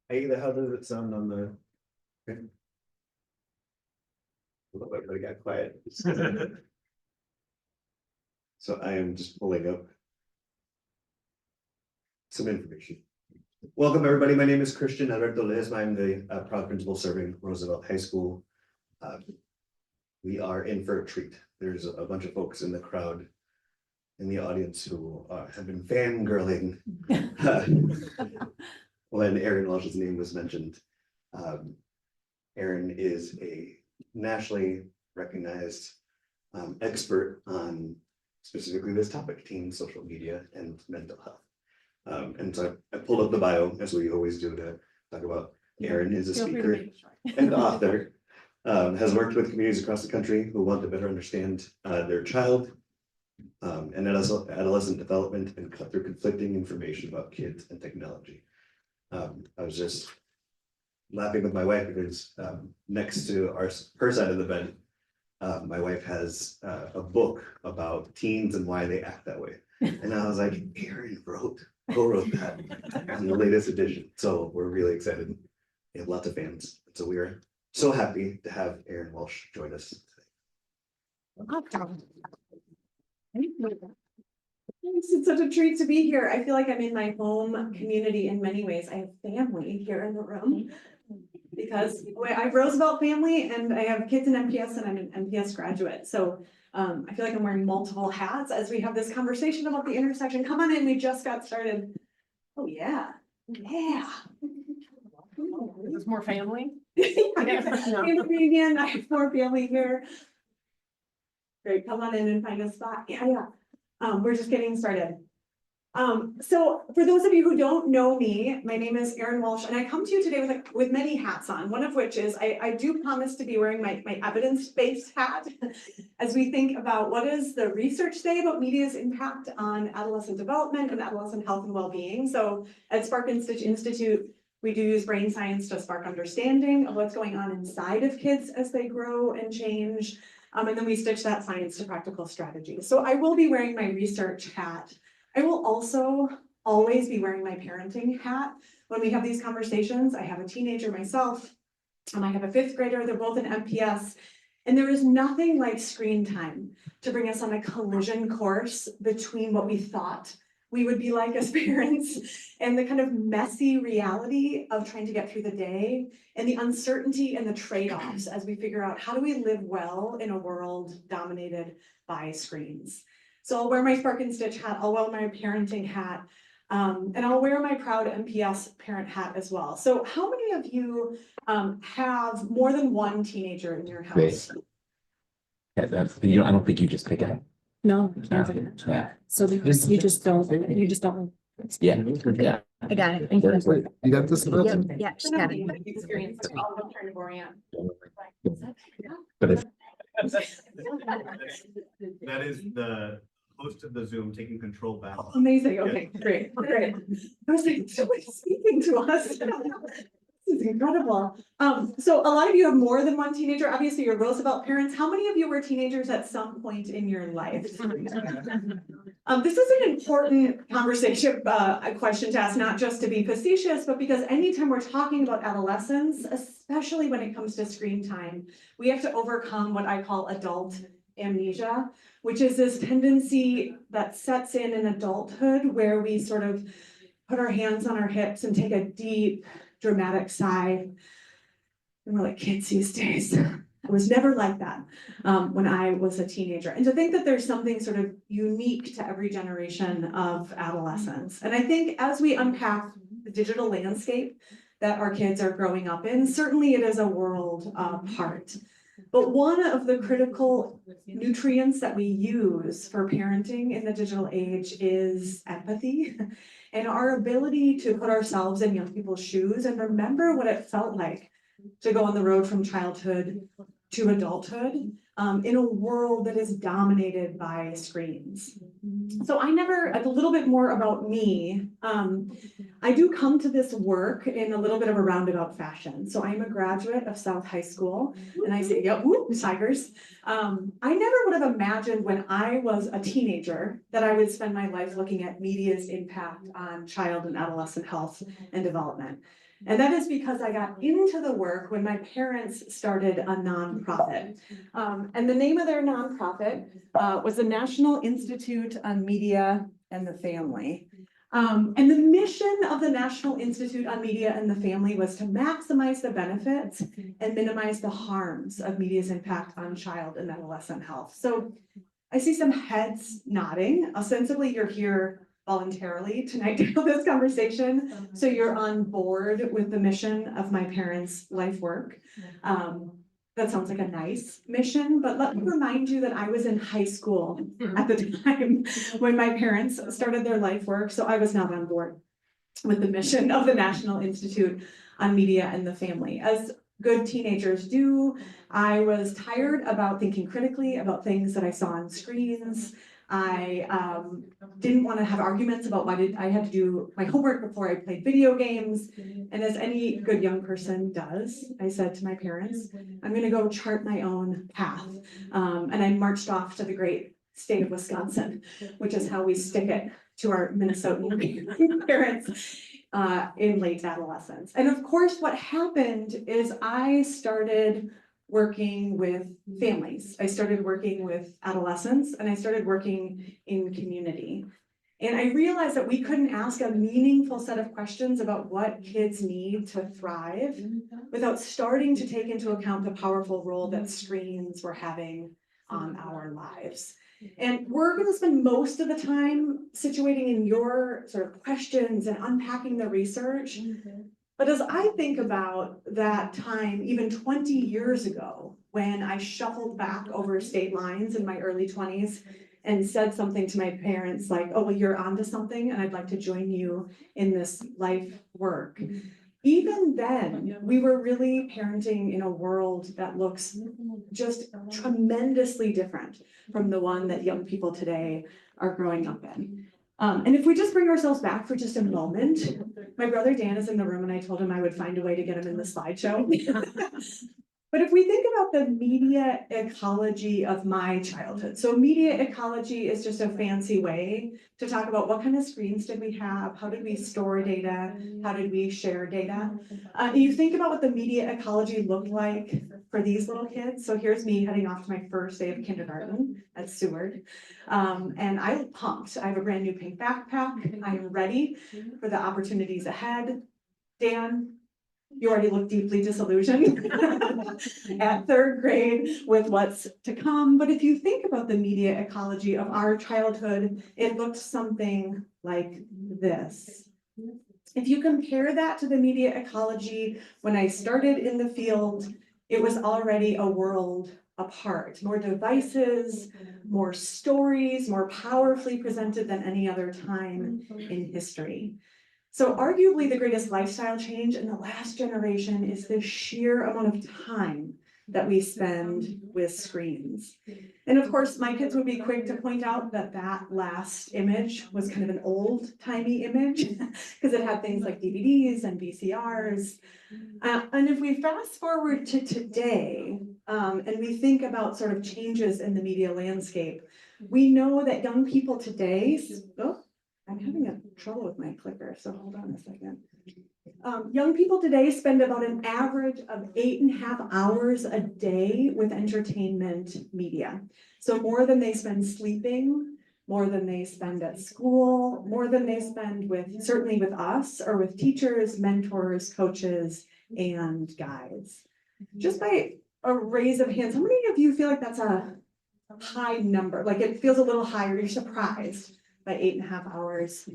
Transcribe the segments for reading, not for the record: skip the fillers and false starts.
Hey, how does it sound on the? Okay. Everybody got quiet. So I am just pulling up some information. Welcome, everybody. My name is Christian Alberto Lesma. I'm the proud principal serving Roosevelt High School. We are in for a treat. There's a bunch of folks in the crowd, in the audience, who have been fangirling when Erin Walsh's name was mentioned. Erin is a nationally recognized expert on specifically this topic, teen social media and mental health. And so I pulled up the bio, as we always do, to talk about. Erin is a speaker and author, has worked with communities across the country who want to better understand their child and adolescent development and cut through conflicting information about kids and technology. I was just laughing with my wife because next to her side of the bed, my wife has a book about teens and why they act that way. And I was like, Erin co-wrote that in the latest edition. So we're really excited. We have lots of fans. So we are so happy to have Erin Walsh join us today. It's such a treat to be here. I feel like I'm in my home community in many ways. I have family here in the room because I have Roosevelt family and I have kids in MPS and I'm an MPS graduate. So I feel like I'm wearing multiple hats as we have this conversation about the intersection. Come on in, we just got started. Oh yeah, yeah. There's more family. Again, I have more family here. Great, come on in and find a spot. Yeah. We're just getting started. So for those of you who don't know me, my name is Erin Walsh, and I come to you today with many hats on, one of which is I do promise to be wearing my evidence-based hat as we think about what does the research say about media's impact on adolescent development and adolescent health and well-being. So at Spark and Stitch Institute, we do use brain science to spark understanding of what's going on inside of kids as they grow and change. And then we stitch that science to practical strategies. So I will be wearing my research hat. I will also always be wearing my parenting hat when we have these conversations. I have a teenager myself, and I have a fifth grader. They're both in MPS. And there is nothing like screen time to bring us on a collision course between what we thought we would be like as parents and the kind of messy reality of trying to get through the day and the uncertainty and the trade-offs as we figure out how do we live well in a world dominated by screens. So I'll wear my Spark and Stitch hat, I'll wear my parenting hat, and I'll wear my proud MPS parent hat as well. So how many of you have more than one teenager in your house? Yeah, I don't think you just pick it. No. Yeah. So you just don't. Yeah. I got it. Thank you. You got this? Yep. Yeah, she got it. Experience all of trying to orient. But if That is the host of the Zoom taking control back. Amazing, okay, great. I was like, somebody's speaking to us. This is incredible. So a lot of you have more than one teenager. Obviously, you're Roosevelt parents. How many of you were teenagers at some point in your life? This is an important conversation, a question to ask, not just to be facetious, but because anytime we're talking about adolescence, especially when it comes to screen time, we have to overcome what I call adult amnesia, which is this tendency that sets in adulthood where we sort of put our hands on our hips and take a deep, dramatic sigh. And we're like, kids these days. I was never like that when I was a teenager. And to think that there's something sort of unique to every generation of adolescence. And I think as we unpack the digital landscape that our kids are growing up in, certainly it is a world apart. But one of the critical nutrients that we use for parenting in the digital age is empathy and our ability to put ourselves in young people's shoes and remember what it felt like to go on the road from childhood to adulthood in a world that is dominated by screens. So a little bit more about me. I do come to this work in a little bit of a roundabout fashion. So I'm a graduate of South High School, and I say, yep, whoop, Tigers. I never would have imagined when I was a teenager that I would spend my life looking at media's impact on child and adolescent health and development. And that is because I got into the work when my parents started a nonprofit. And the name of their nonprofit was the National Institute on Media and the Family. And the mission of the National Institute on Media and the Family was to maximize the benefits and minimize the harms of media's impact on child and adolescent health. So I see some heads nodding. Ostensibly, you're here voluntarily tonight to have this conversation. So you're on board with the mission of my parents' life work. That sounds like a nice mission, but let me remind you that I was in high school at the time when my parents started their life work, so I was not on board with the mission of the National Institute on Media and the Family. As good teenagers do, I was tired about thinking critically about things that I saw on screens. I didn't want to have arguments about why I had to do my homework before I played video games. And as any good young person does, I said to my parents, I'm going to go chart my own path. And I marched off to the great state of Wisconsin, which is how we stick it to our Minnesotan parents in late adolescence. And of course, what happened is I started working with families. I started working with adolescents, and I started working in community. And I realized that we couldn't ask a meaningful set of questions about what kids need to thrive without starting to take into account the powerful role that screens were having on our lives. And we're going to spend most of the time situating in your sort of questions and unpacking the research. But as I think about that time, even 20 years ago, when I shuffled back over state lines in my early 20s and said something to my parents like, oh, well, you're onto something and I'd like to join you in this life work. Even then, we were really parenting in a world that looks just tremendously different from the one that young people today are growing up in. And if we just bring ourselves back for just a moment, my brother Dan is in the room and I told him I would find a way to get him in the slideshow. But if we think about the media ecology of my childhood, so media ecology is just a fancy way to talk about what kind of screens did we have, how did we store data, how did we share data. You think about what the media ecology looked like for these little kids. So here's me heading off to my first day of kindergarten at Seward. And I'm pumped. I have a brand new pink backpack. I am ready for the opportunities ahead. Dan, you already look deeply disillusioned at third grade with what's to come. But if you think about the media ecology of our childhood, it looked something like this. If you compare that to the media ecology when I started in the field, it was already a world apart. More devices, more stories, more powerfully presented than any other time in history. So arguably the greatest lifestyle change in the last generation is the sheer amount of time that we spend with screens. And of course, my kids would be quick to point out that that last image was kind of an old-timey image because it had things like DVDs and VCRs. And if we fast forward to today, and we think about sort of changes in the media landscape, we know that young people today, I'm having trouble with my clicker, so hold on a second. Young people today spend about an average of 8.5 hours a day with entertainment media. So more than they spend sleeping, more than they spend at school, more than they spend with, certainly with us, or with teachers, mentors, coaches, and guides. Just by a raise of hands, how many of you feel like that's a high number? Like it feels a little higher, you're surprised by 8.5 hours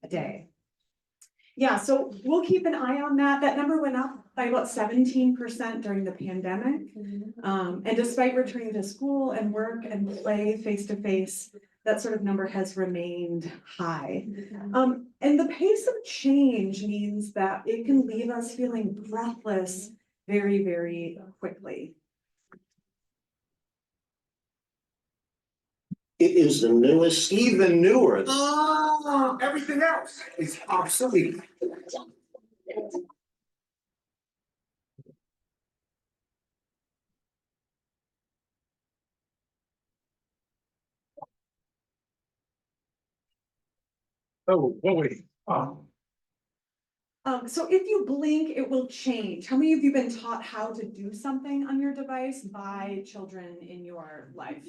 a day. Yeah, so we'll keep an eye on that. That number went up by about 17% during the pandemic. And despite returning to school and work and play face-to-face, that sort of number has remained high. And the pace of change means that it can leave us feeling breathless very, very quickly. It is the newest. Even newer. Oh, Now everything else is obsolete. Oh, wait. So if you blink, it will change. How many of you have been taught how to do something on your device by children in your life?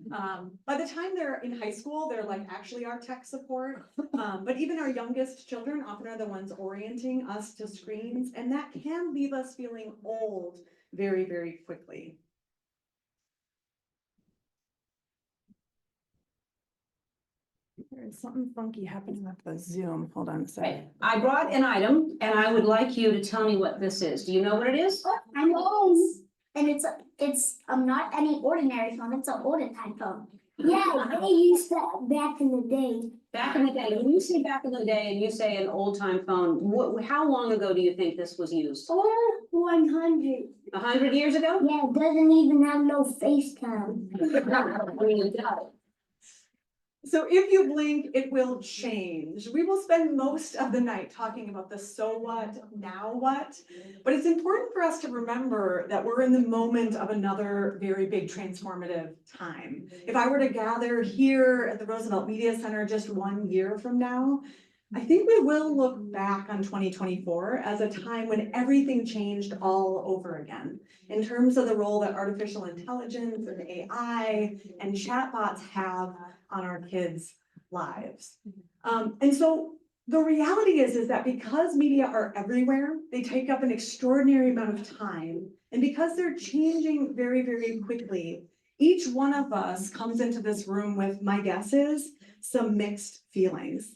By the time they're in high school, they're like actually our tech support. But even our youngest children often are the ones orienting us to screens, and that can leave us feeling old very, very quickly. There's something funky happening with the Zoom. Hold on a Okay, second. I brought an item and I would like you to tell me what this is. Do you know what it is? I know, and it's not any ordinary phone, it's an older type phone. Yeah, they used that back in the day. Back in the day, when you say back in the day and you say an old time phone, how long ago do you think this was used? Oh, 100. 100 years ago? Yeah, it doesn't even have no FaceTime. I mean, it does. So if you blink, it will change. We will spend most of the night talking about the so what, now what. But it's important for us to remember that we're in the moment of another very big transformative time. If I were to gather here at the Roosevelt Media Center just 1 year from now, I think we will look back on 2024 as a time when everything changed all over again in terms of the role that artificial intelligence and AI and chatbots have on our kids' lives. And so the reality is that because media are everywhere, they take up an extraordinary amount of time. And because they're changing very, very quickly, each one of us comes into this room with, my guess is, some mixed feelings.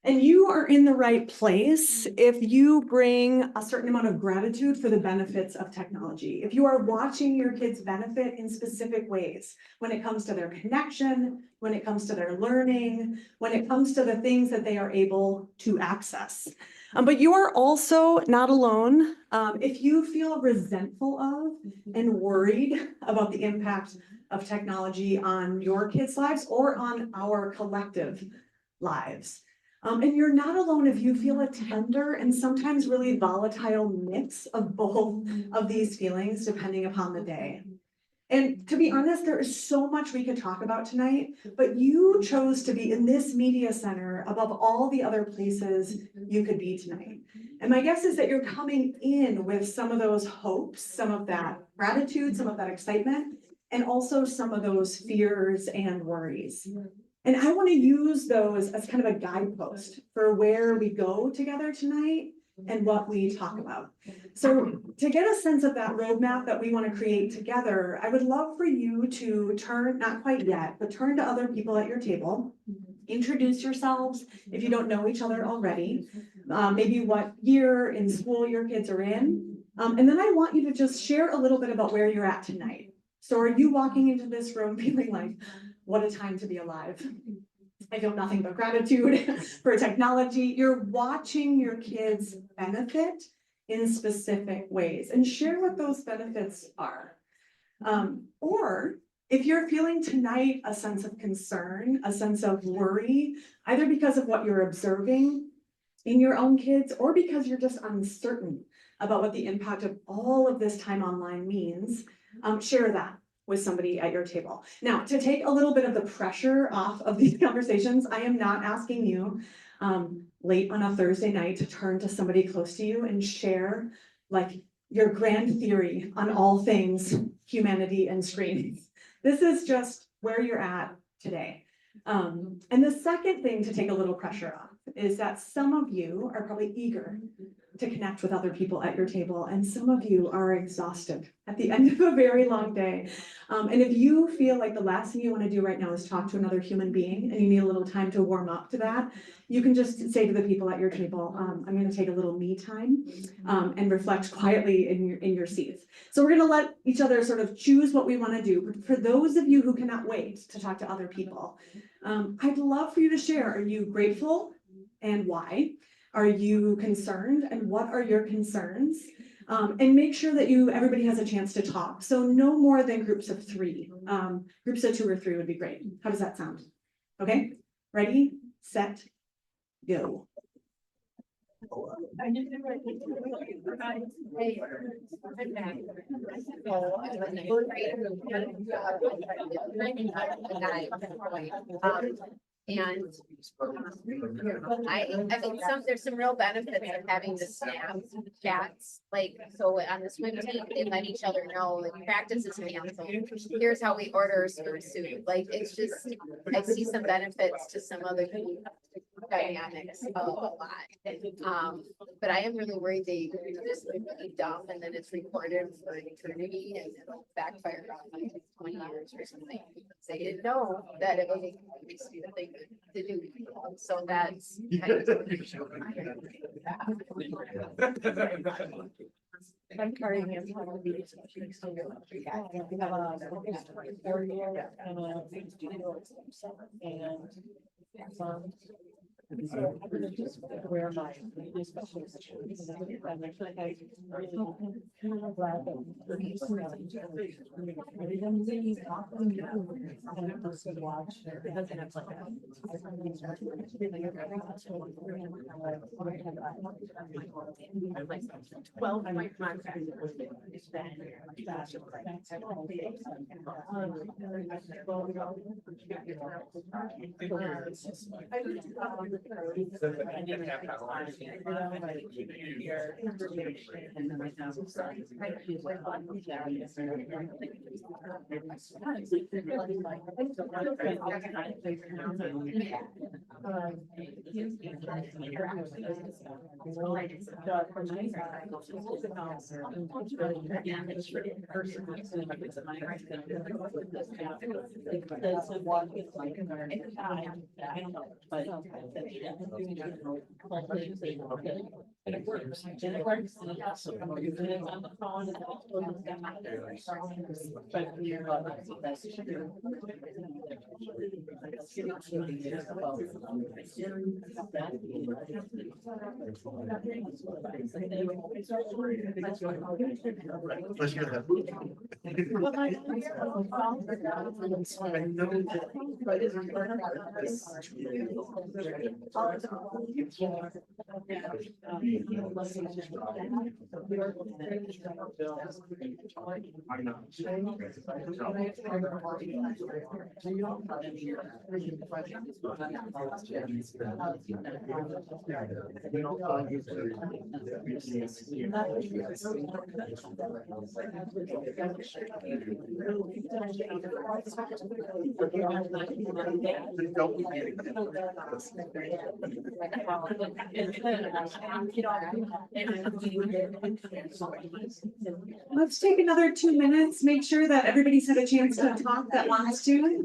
And you are in the right place if you bring a certain amount of gratitude for the benefits of technology. If you are watching your kids benefit in specific ways, when it comes to their connection, when it comes to their learning, when it comes to the things that they are able to access. But you are also not alone. If you feel resentful of and worried about the impact of technology on your kids' lives or on our collective lives. And you're not alone if you feel a tender and sometimes really volatile mix of both of these feelings, depending upon the day. And to be honest, there is so much we could talk about tonight, but you chose to be in this media center above all the other places you could be tonight. And my guess is that you're coming in with some of those hopes, some of that gratitude, some of that excitement, and also some of those fears and worries. And I want to use those as kind of a guidepost for where we go together tonight and what we talk about. So to get a sense of that roadmap that we want to create together, I would love for you to turn, not quite yet, but turn to other people at your table. Introduce yourselves if you don't know each other already, maybe what year in school your kids are in. And then I want you to just share a little bit about where you're at tonight. So are you walking into this room feeling like, what a time to be alive? I feel nothing but gratitude for technology. You're watching your kids benefit in specific ways and share what those benefits are. Or if you're feeling tonight a sense of concern, a sense of worry, either because of what you're observing in your own kids or because you're just uncertain about what the impact of all of this time online means, share that with somebody at your table. Now, to take a little bit of the pressure off of these conversations, I am not asking you late on a Thursday night to turn to somebody close to you and share like your grand theory on all things humanity and screens. This is just where you're at today. And the second thing to take a little pressure off is that some of you are probably eager to connect with other people at your table, and some of you are exhausted at the end of a very long day. And if you feel like the last thing you want to do right now is talk to another human being and you need a little time to warm up to that, you can just say to the people at your table, I'm going to take a little me time and reflect quietly in your seats. So we're going to let each other sort of choose what we want to do. But for those of you who cannot wait to talk to other people, I'd love for you to share. Are you grateful and why? Are you concerned and what are your concerns? And make sure that everybody has a chance to talk. So no more than groups of 3. Groups of 2 or 3 would be great. How does that sound? Okay, ready, set, go. And I mean, there's some real benefits of having the staff chats, like, so on the swim team, they let each other know, like, practice is canceled. Here's how we order a swimsuit, like, it's just, I see some benefits to some other dynamics of a lot. But I am really worried they just really dumb and then it's recorded for eternity and it'll backfire on like 20 years or something. They didn't know that it was a stupid thing to do. So that's kind of. I'm carrying him. So I'm gonna just wear my special situations. I'm actually like, I'm really glad that watch because it's like 12 And it works. And it works. And it also on the phone. But we're Let's get that. I know Let's take another 2 minutes, make sure that everybody's had a chance to talk that wants to.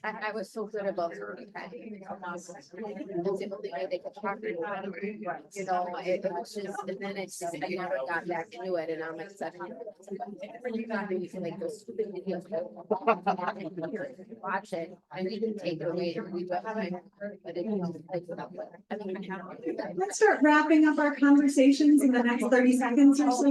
I was so good about the only way they could talk to me, you know, it was just, and then it's just, I never got back into it, and I'm excited. Like those stupid videos. Watch it, and you can take it away, or we but it, I mean, Let's start wrapping up our conversations in the next 30 seconds or so.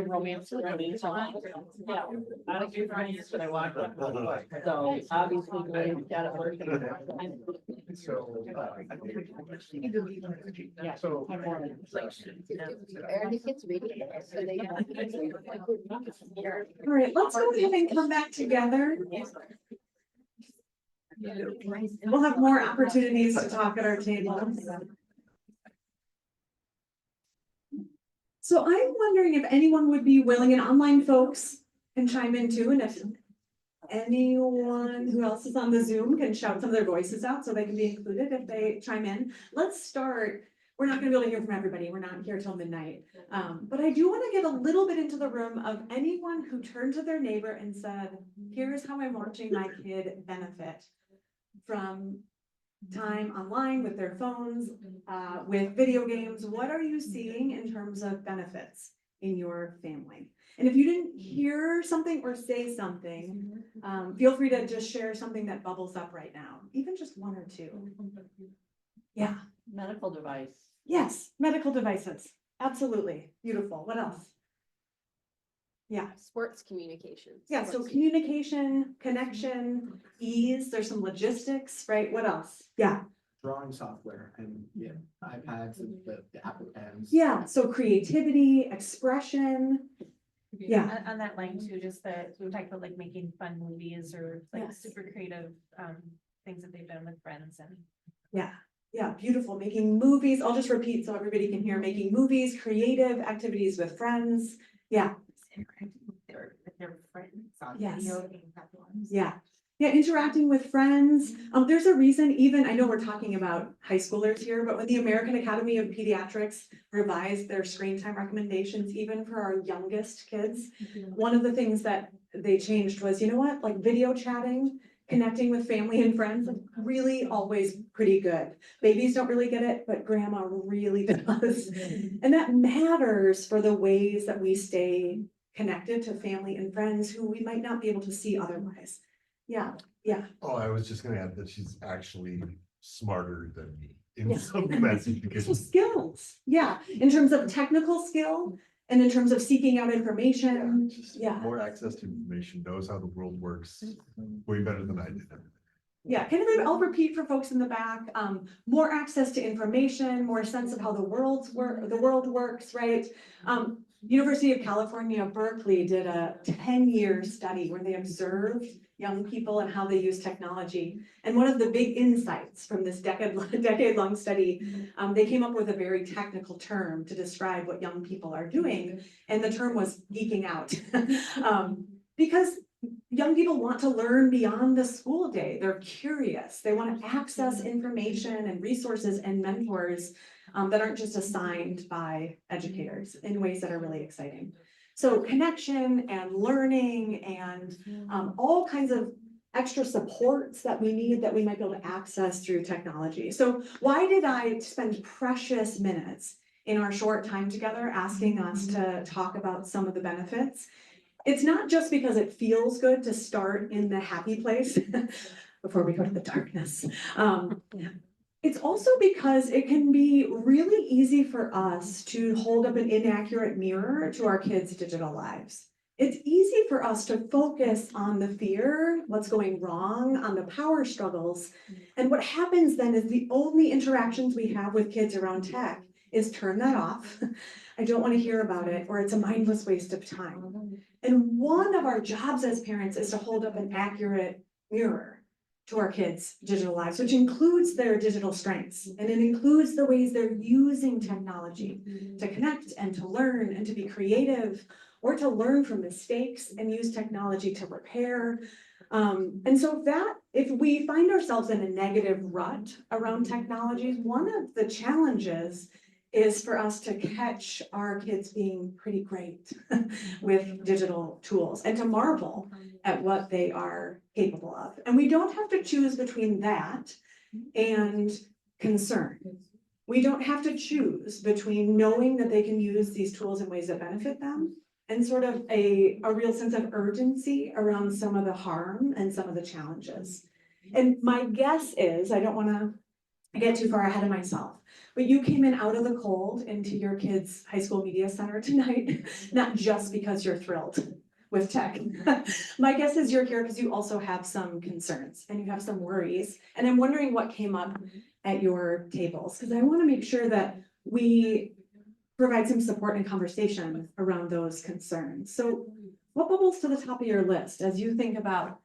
Romance. Yeah, I don't do Fridays, but I walk. So obviously, got it working. So. Yeah. So. Are the kids reading? So they. All right, let's go ahead and come back together. We'll have more opportunities to talk at our table. So I'm wondering if anyone would be willing, and online folks can chime in too, and if anyone who else is on the Zoom can shout some of their voices out so they can be included if they chime in. Let's start. We're not gonna be able to hear from everybody. We're not here till midnight. But I do want to get a little bit into the room of anyone who turned to their neighbor and said, here's how I'm watching my kid benefit from time online with their phones, with video games. What are you seeing in terms of benefits in your family? And if you didn't hear something or say something, feel free to just share something that bubbles up right now, even just one or two. Yeah. Medical device. Yes, medical devices. Absolutely. Beautiful. What else? Yeah. Sports communications. Yeah, so communication, connection, ease, there's some logistics, right? What else? Yeah. Drawing software and iPads and the Apple Pens. Yeah, so creativity, expression. Yeah. On that line too, just that we talked about like making fun movies or like Yes. super creative things that they've done with friends and. Yeah. Yeah, beautiful. Making movies. I'll just repeat so everybody can hear. Making movies, creative activities with friends. Yeah. Interacting with their friends on Yes. video game platforms. Yeah. Yeah, interacting with friends. There's a reason, even, I know we're talking about high schoolers here, but when the American Academy of Pediatrics revised their screen time recommendations, even for our youngest kids, one of the things that they changed was, you know what, like video chatting, connecting with family and friends, really always pretty good. Babies don't really get it, but grandma really does. And that matters for the ways that we stay connected to family and friends who we might not be able to see otherwise. Yeah, yeah. Oh, I was just gonna add that she's actually smarter than me in Yeah. some capacity So because. skills, yeah, in terms of technical skill and in terms of seeking out information. Just Yeah. more access to information, knows how the world works way better than I did. Yeah, I'll repeat for folks in the back, more access to information, more sense of how the world works, right? University of California, Berkeley did a 10-year study where they observed young people and how they use technology. And one of the big insights from this decade-long study, they came up with a very technical term to describe what young people are doing. And the term was geeking out. Because young people want to learn beyond the school day. They're curious. They want to access information and resources and mentors that aren't just assigned by educators in ways that are really exciting. So connection and learning and all kinds of extra supports that we need that we might be able to access through technology. So why did I spend precious minutes in our short time together asking us to talk about some of the benefits? It's not just because it feels good to start in the happy place before we go to the darkness. It's also because it can be really easy for us to hold up an inaccurate mirror to our kids' digital lives. It's easy for us to focus on the fear, what's going wrong, on the power struggles. And what happens then is the only interactions we have with kids around tech is turn that off. I don't want to hear about it, or it's a mindless waste of time. And one of our jobs as parents is to hold up an accurate mirror to our kids' digital lives, which includes their digital strengths. And it includes the ways they're using technology to connect and to learn and to be creative, or to learn from mistakes and use technology to repair. And so that, if we find ourselves in a negative rut around technologies, one of the challenges is for us to catch our kids being pretty great with digital tools and to marvel at what they are capable of. And we don't have to choose between that and concern. We don't have to choose between knowing that they can use these tools in ways that benefit them and sort of a real sense of urgency around some of the harm and some of the challenges. And my guess is, I don't want to get too far ahead of myself, but you came in out of the cold into your kids' high school media center tonight, not just because you're thrilled, with tech. My guess is you're here because you also have some concerns and you have some worries. And I'm wondering what came up at your tables, because I want to make sure that we provide some support and conversation around those concerns. So what bubbles to the top of your list as you think about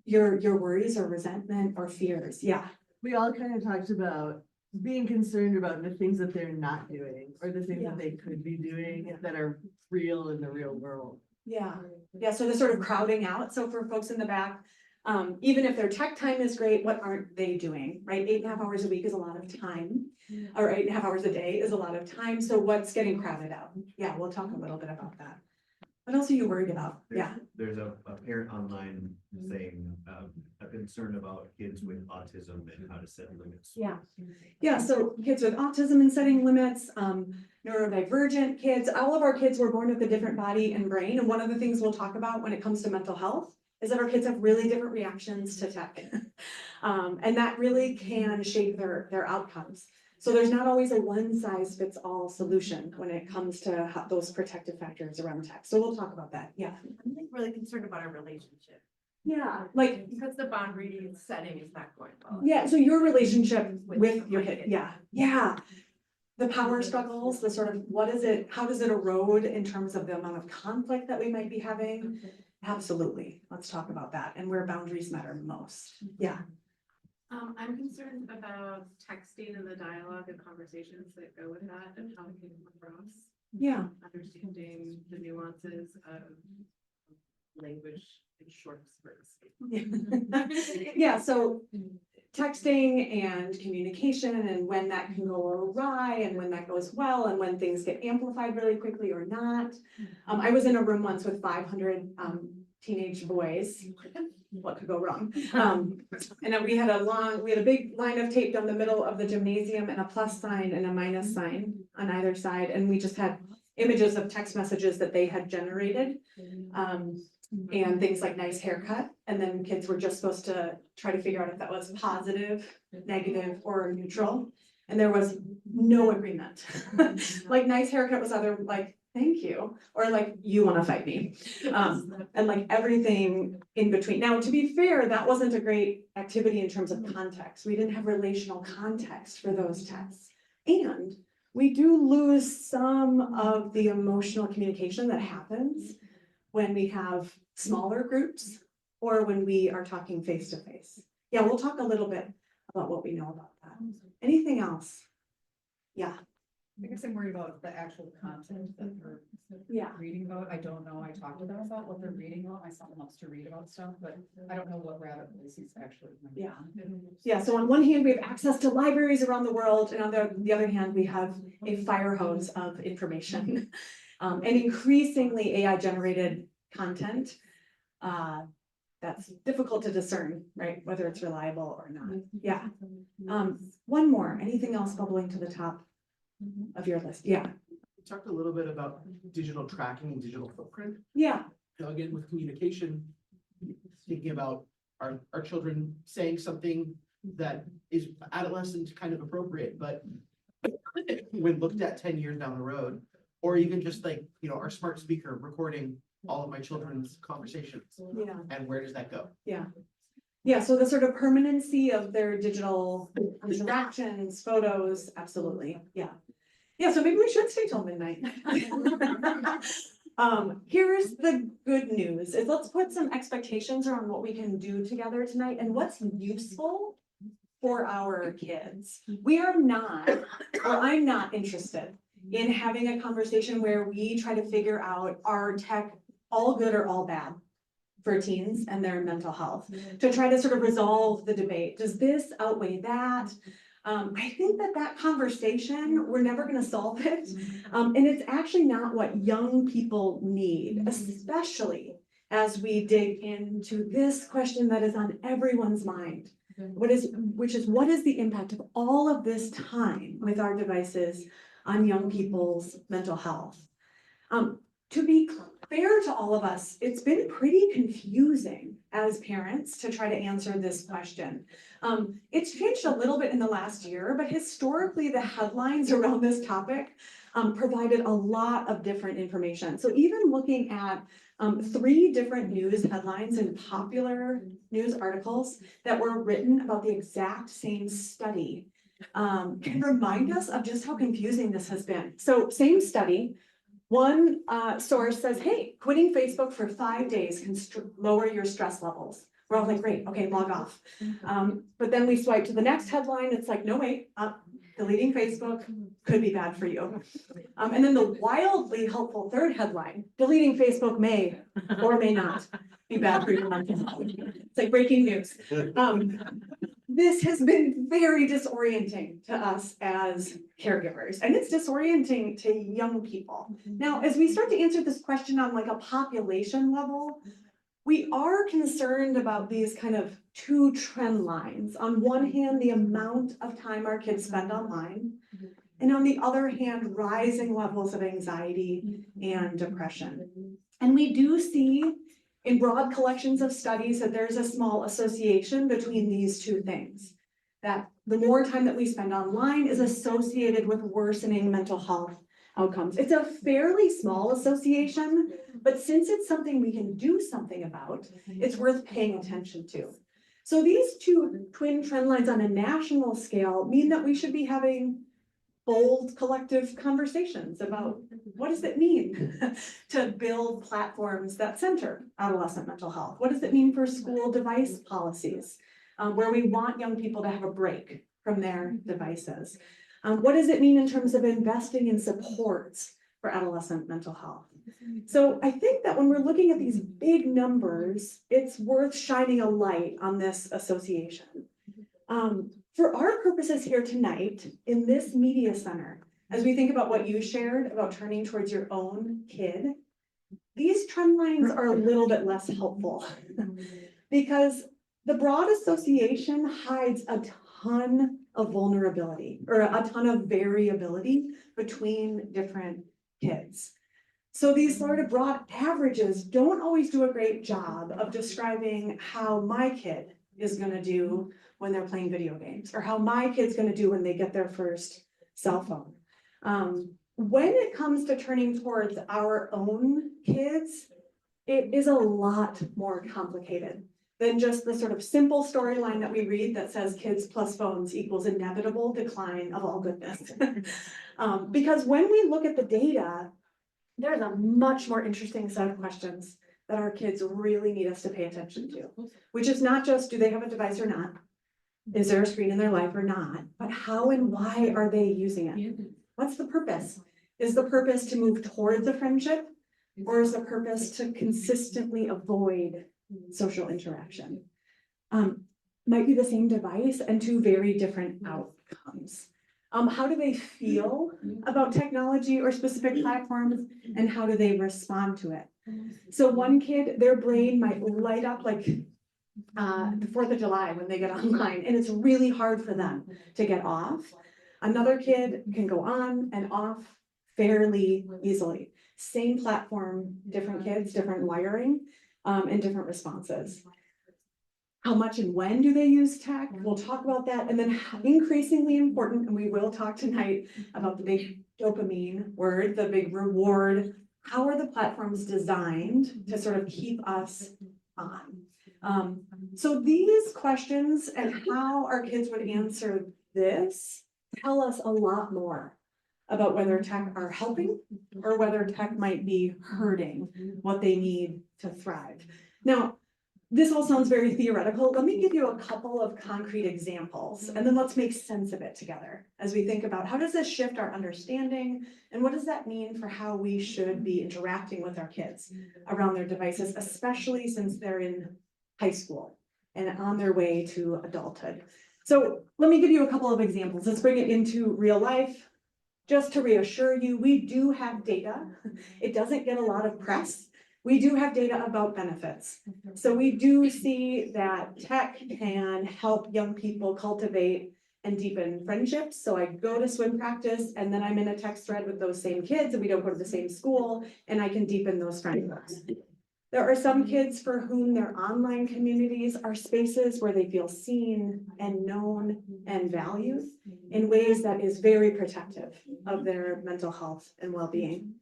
your worries or resentment or fears? Yeah. We all kind of talked about being concerned about the things that they're not doing or the things Yeah. that they could be doing Yeah. that are real in the real world. Yeah, yeah, so the sort of crowding out, so for folks in the back, even if their tech time is great, what aren't they doing, right? 8.5 hours a week is a lot of time, or 8.5 hours a day is a lot of time, so what's getting crowded out? Yeah, we'll talk a little bit about that. What else are you worried about? Yeah, There's a parent online saying, a concern about kids with autism and how to set limits. yeah. Yeah, so kids with autism and setting limits, neurodivergent kids, all of our kids were born with a different body and brain, and one of the things we'll talk about when it comes to mental health is that our kids have really different reactions to tech. And that really can shape their outcomes. So there's not always a one size fits all solution when it comes to those protective factors around tech. So we'll talk about that. Yeah. I'm really concerned about our relationship, Yeah, like, because the boundary setting is not going well. yeah, so your relationship with With your my kid, kid. yeah. The power struggles, the sort of, what is it, how does it erode in terms of the amount of conflict that we might be having? Absolutely, let's talk about that and where boundaries matter most. Yeah, I'm concerned about texting and the dialogue and conversations that go with that and how it can come across. yeah, Understanding the nuances of language in short spurts. yeah, so texting and communication and when that can go awry and when that goes well and when things get amplified really quickly or not. I was in a room once with 500 teenage boys. What could go wrong? And then we had a big line of tape down the middle of the gymnasium and a plus sign and a minus sign on either side. And we just had images of text messages that they had generated. And things like nice haircut. And then kids were just supposed to try to figure out if that was positive, negative, or neutral. And there was no agreement. Like nice haircut was either like, thank you, or like, you wanna fight me. And like everything in between. Now, to be fair, that wasn't a great activity in terms of context. We didn't have relational context for those texts. And we do lose some of the emotional communication that happens when we have smaller groups or when we are talking face to face. Yeah, we'll talk a little bit about what we know about that. Anything else? Yeah, I guess I'm worried about the actual content that they're yeah, reading about. I don't know. I talked to them about what they're reading about. My son loves to read about stuff, but I don't know what rabbit holes he's actually. yeah. Yeah, so on one hand, we have access to libraries around the world, and on the other hand, we have a fire hose of information. And increasingly AI generated content. That's difficult to discern, right? Whether it's reliable or not. Yeah. One more, anything else bubbling to the top of your list? Yeah, We talked a little bit about digital tracking and digital footprint. yeah, So again, with communication, thinking about our children saying something that is adolescent kind of appropriate, but when looked at 10 years down the road, or even just like, our smart speaker recording all of my children's conversations, yeah. and where does that go? Yeah. Yeah, so the sort of permanency of their digital interactions, photos, absolutely, yeah. Yeah, so maybe we should stay till midnight. Here's the good news, is let's put some expectations around what we can do together tonight and what's useful for our kids. We are not, or I'm not interested in having a conversation where we try to figure out, are tech all good or all bad for teens and their mental health, to try to sort of resolve the debate. Does this outweigh that? I think that conversation, we're never gonna solve it. And it's actually not what young people need, especially as we dig into this question that is on everyone's mind. Which is what is the impact of all of this time with our devices on young people's mental health? To be fair to all of us, it's been pretty confusing as parents to try to answer this question. It's changed a little bit in the last year, but historically the headlines around this topic provided a lot of different information. So even looking at 3 different news headlines and popular news articles that were written about the exact same study can remind us of just how confusing this has been. So same study, one source says, hey, quitting Facebook for 5 days can lower your stress levels. We're all like, great, okay, log off. But then we swipe to the next headline, it's like, no, wait, deleting Facebook could be bad for you. And then the wildly helpful third headline, deleting Facebook may or may not be bad for your mental health. It's like breaking news. This has been very disorienting to us as caregivers, and it's disorienting to young people. Now, as we start to answer this question on like a population level, we are concerned about these kind of 2 trend lines. On one hand, the amount of time our kids spend online, and on the other hand, rising levels of anxiety and depression. And we do see in broad collections of studies that there's a small association between these 2 things. That the more time that we spend online is associated with worsening mental health outcomes. It's a fairly small association, but since it's something we can do something about, it's worth paying attention to. So these 2 twin trend lines on a national scale mean that we should be having bold collective conversations about what does it mean to build platforms that center adolescent mental health? What does it mean for school device policies, where we want young people to have a break from their devices? What does it mean in terms of investing in supports for adolescent mental health? So I think that when we're looking at these big numbers, it's worth shining a light on this association. For our purposes here tonight, in this media center, as we think about what you shared about turning towards your own kid, these trend lines are a little bit less helpful because the broad association hides a ton of vulnerability or a ton of variability between different kids. So these sort of broad averages don't always do a great job of describing how my kid is going to do when they're playing video games, or how my kid's going to do when they get their first cell phone. When it comes to turning towards our own kids, it is a lot more complicated than just the sort of simple storyline that we read that says kids plus phones equals inevitable decline of all goodness. Because when we look at the data, there's a much more interesting set of questions that our kids really need us to pay attention to, which is not just do they have a device or not, is there a screen in their life or not, but how and why are they using it? What's the purpose? Is the purpose to move towards a friendship, or is the purpose to consistently avoid social interaction? Might be the same device and 2 very different outcomes. How do they feel about technology or specific platforms, and how do they respond to it? So one kid, their brain might light up like the 4th of July when they get online, and it's really hard for them to get off. Another kid can go on and off fairly easily. Same platform, different kids, different wiring, and different responses. How much and when do they use tech? We'll talk about that. And then increasingly important, and we will talk tonight about the big dopamine word, the big reward. How are the platforms designed to sort of keep us on? So these questions and how our kids would answer this tell us a lot more about whether tech are helping or whether tech might be hurting what they need to thrive. Now, this all sounds very theoretical. Let me give you a couple of concrete examples, and then let's make sense of it together as we think about how does this shift our understanding, and what does that mean for how we should be interacting with our kids around their devices, especially since they're in high school and on their way to adulthood. So let me give you a couple of examples. Let's bring it into real life. Just to reassure you, we do have data. It doesn't get a lot of press. We do have data about benefits. So we do see that tech can help young people cultivate and deepen friendships. So I go to swim practice and then I'm in a text thread with those same kids and we don't go to the same school and I can deepen those friendships. There are some kids for whom their online communities are spaces where they feel seen and known and valued in ways that is very protective of their mental health and well-being.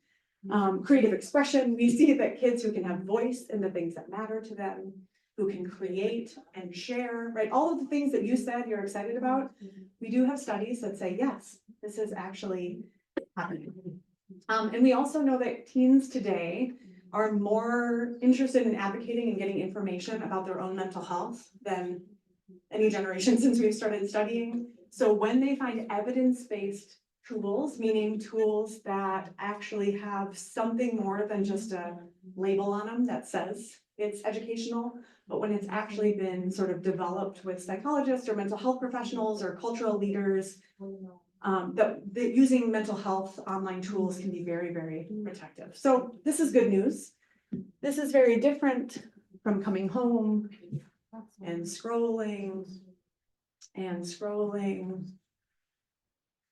Creative expression, we see that kids who can have voice in the things that matter to them, who can create and share, right? All of the things that you said you're excited about, we do have studies that say, yes, this is actually happening. And we also know that teens today are more interested in advocating and getting information about their own mental health than any generation since we've started studying. So when they find evidence-based tools, meaning tools that actually have something more than just a label on them that says it's educational, but when it's actually been sort of developed with psychologists or mental health professionals or cultural leaders, that using mental health online tools can be very, very protective. So this is good news. This is very different from coming home and scrolling and scrolling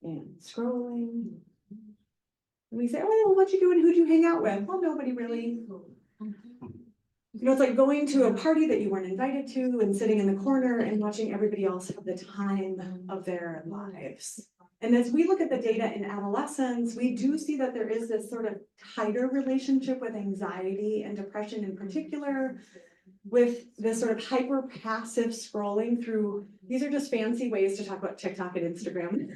and scrolling. And we say, oh, what you doing? Who'd you hang out with? Well, nobody really. You know, it's like going to a party that you weren't invited to and sitting in the corner and watching everybody else have the time of their lives. And as we look at the data in adolescence, we do see that there is this sort of tighter relationship with anxiety and depression in particular, with this sort of hyper passive scrolling through, these are just fancy ways to talk about TikTok and Instagram.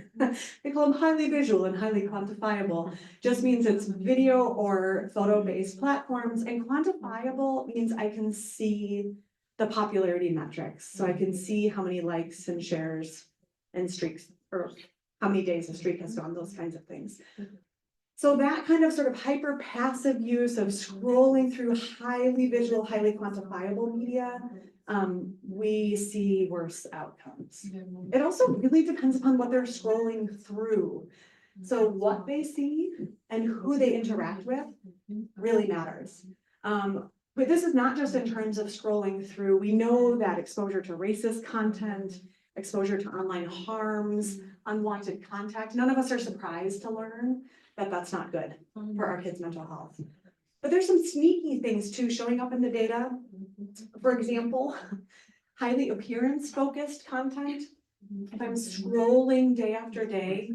They call them highly visual and highly quantifiable. Just means it's video or photo-based platforms, and quantifiable means I can see the popularity metrics. So I can see how many likes and shares and streaks, or how many days a streak has gone, those kinds of things. So that kind of sort of hyper passive use of scrolling through highly visual, highly quantifiable media, we see worse outcomes. It also really depends upon what they're scrolling through. So what they see and who they interact with really matters. But this is not just in terms of scrolling through. We know that exposure to racist content, exposure to online harms, unwanted contact, none of us are surprised to learn that that's not good for our kids' mental health. But there's some sneaky things too showing up in the data. For example, highly appearance-focused content. If I'm scrolling day after day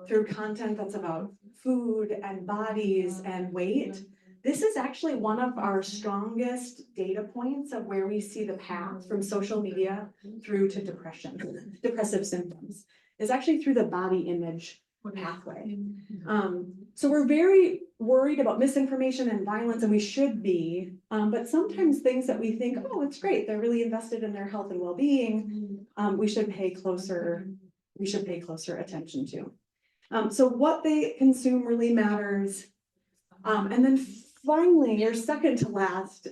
through content that's about food and bodies and weight, this is actually one of our strongest data points of where we see the path from social media through to depression, depressive symptoms, is actually through the body image pathway. So we're very worried about misinformation and violence, and we should be, but sometimes things that we think, oh, it's great, they're really invested in their health and well-being, we should pay closer attention to. So what they consume really matters. And then finally, or second to last,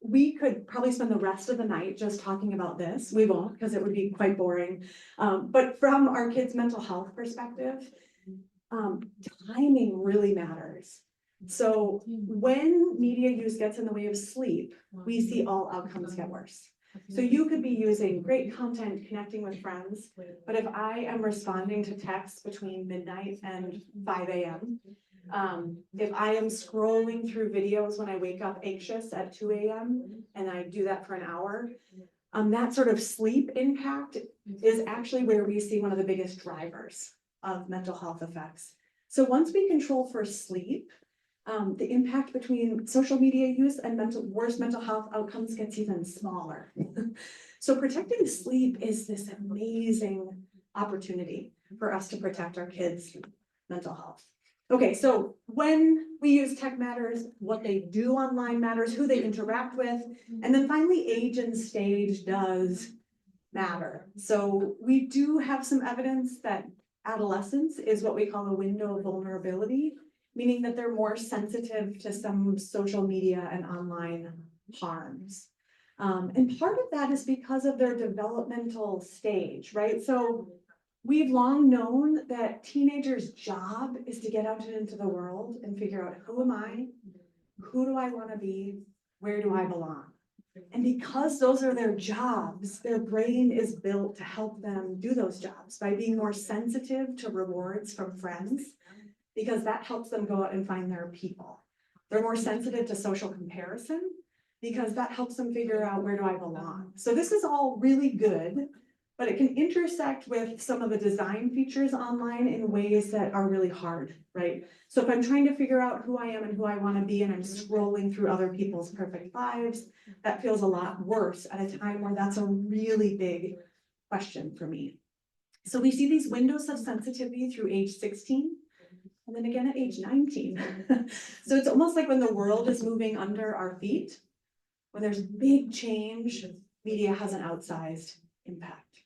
we could probably spend the rest of the night just talking about this. We won't, because it would be quite boring. But from our kids' mental health perspective, timing really matters. So when media use gets in the way of sleep, we see all outcomes get worse. So you could be using great content, connecting with friends, but if I am responding to texts between midnight and 5 a.m., if I am scrolling through videos when I wake up anxious at 2 a.m. and I do that for an hour, that sort of sleep impact is actually where we see one of the biggest drivers of mental health effects. So once we control for sleep, the impact between social media use and worse mental health outcomes gets even smaller. So protecting sleep is this amazing opportunity for us to protect our kids' mental health. Okay, so when we use tech matters, what they do online matters, who they interact with, and then finally age and stage does matter. So we do have some evidence that adolescence is what we call a window of vulnerability, meaning that they're more sensitive to some social media and online harms. And part of that is because of their developmental stage, right? So we've long known that teenagers' job is to get out into the world and figure out, who am I? Who do I want to be? Where do I belong? And because those are their jobs, their brain is built to help them do those jobs by being more sensitive to rewards from friends, because that helps them go out and find their people. They're more sensitive to social comparison, because that helps them figure out where do I belong. So this is all really good, but it can intersect with some of the design features online in ways that are really hard, right? So if I'm trying to figure out who I am and who I want to be, and I'm scrolling through other people's perfect lives, that feels a lot worse at a time where that's a really big question for me. So we see these windows of sensitivity through age 16, and then again at age 19. So it's almost like when the world is moving under our feet, when there's big change, media has an outsized impact.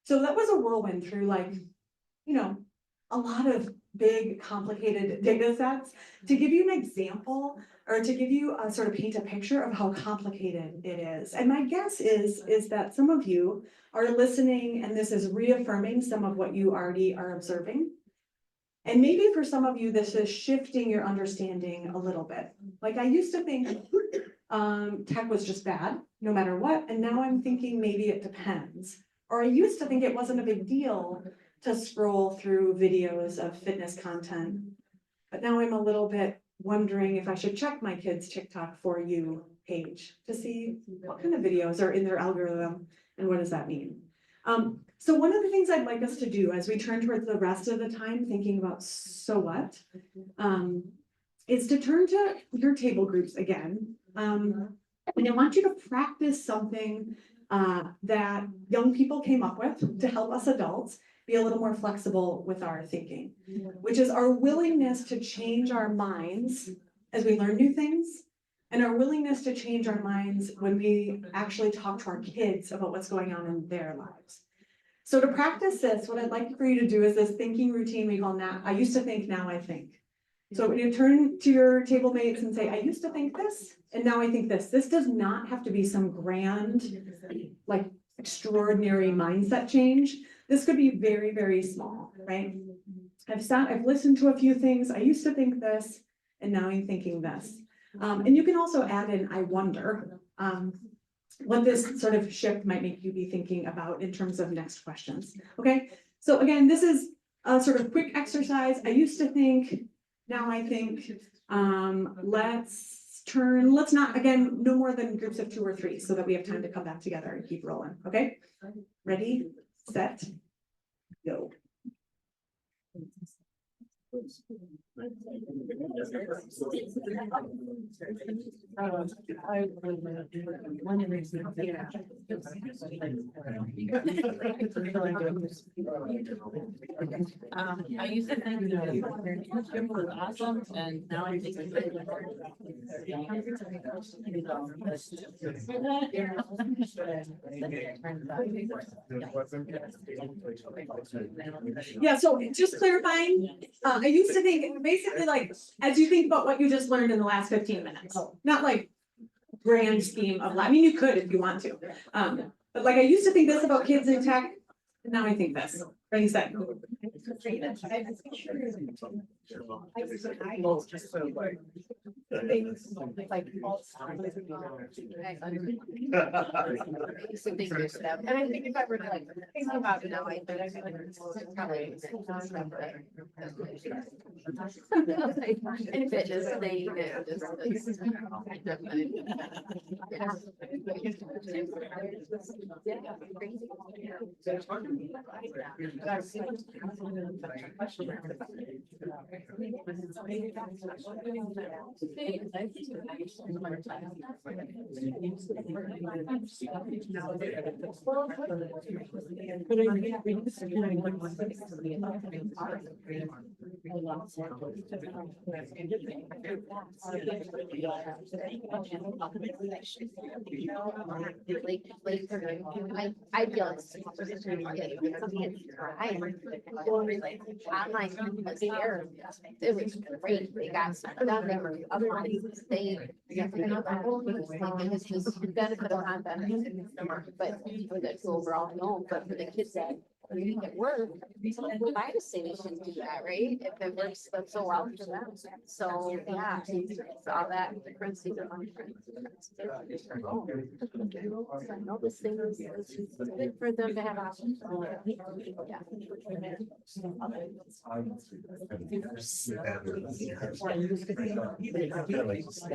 So that was a whirlwind through, like, you know, a lot of big, complicated data sets. To give you an example, or to give you a sort of paint a picture of how complicated it is. And my guess is that some of you are listening and this is reaffirming some of what you already are observing. And maybe for some of you, this is shifting your understanding a little bit. Like I used to think tech was just bad, no matter what. And now I'm thinking maybe it depends. Or I used to think it wasn't a big deal to scroll through videos of fitness content. But now I'm a little bit wondering if I should check my kids' TikTok For You page to see what kind of videos are in their algorithm and what does that mean. So one of the things I'd like us to do as we turn towards the rest of the time thinking about so what, is to turn to your table groups again. And I want you to practice something that young people came up with to help us adults be a little more flexible with our thinking, which is our willingness to change our minds as we learn new things, and our willingness to change our minds when we actually talk to our kids about what's going on in their lives. So to practice this, what I'd like for you to do is this thinking routine we call now, I used to think, now I think. So when you turn to your table mates and say, I used to think this, and now I think this. This does not have to be some grand, like extraordinary mindset change. This could be very, very small, right? I've listened to a few things. I used to think this, and now I'm thinking this. And you can also add in, I wonder, what this sort of shift might make you be thinking about in terms of next questions. Okay, so again, this is a sort of quick exercise. I used to think, now I think, let's not, again, no more than groups of 2 or 3 so that we have time to come back together and keep rolling, okay? Ready, set, go. I used to think that was awesome, and now I think Yeah, so just clarifying, I used to think basically like, as you think about what you just learned in the last 15 minutes, not like grand scheme of life. I mean, you could if you want to. But like I used to think this about kids in tech, and now I think this. Ready, set. Some things are stuff. And I think if I were to like think about it now, I think I could probably. And fitness thing and just. I feel it's. Online was there. It was great. They got stuff done. They were uploading. They. It was just benefit of non-benefit. But for the overall, no, but for the kids that it work, my city should do that, right? If it works so well for them. So, yeah, saw that difference. I know this thing is good for them to have options. Yeah.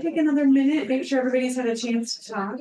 Take another minute, make sure everybody's had a chance to talk.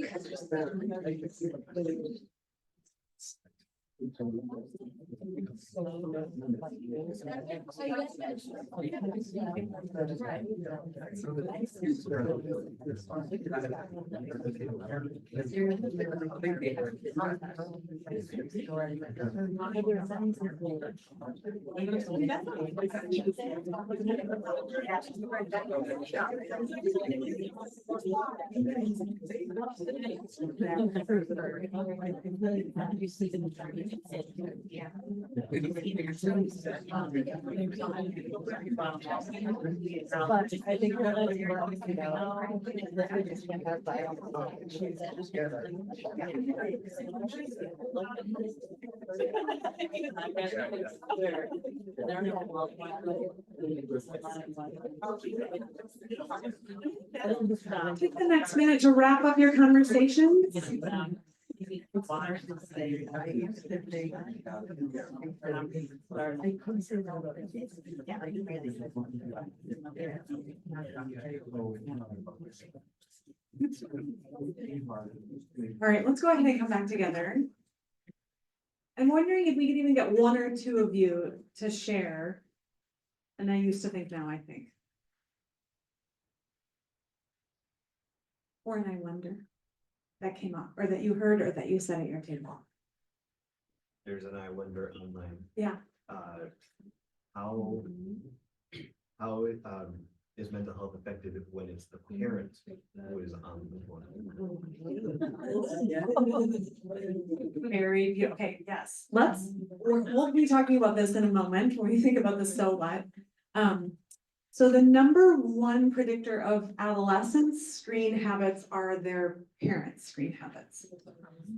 Take the next minute to wrap up your conversations. All right, let's go ahead and come back together. I'm wondering if we could even get one or two of you to share. And I used to think, now I think. Or an I wonder that came up, or that you heard, or that you said at your table. There's an I wonder online. Yeah. How is mental health affected when it's the parent who is on the phone? Very good. Okay, yes. We'll be talking about this in a moment when we think about the so what. So the number one predictor of adolescents' screen habits are their parents' screen habits.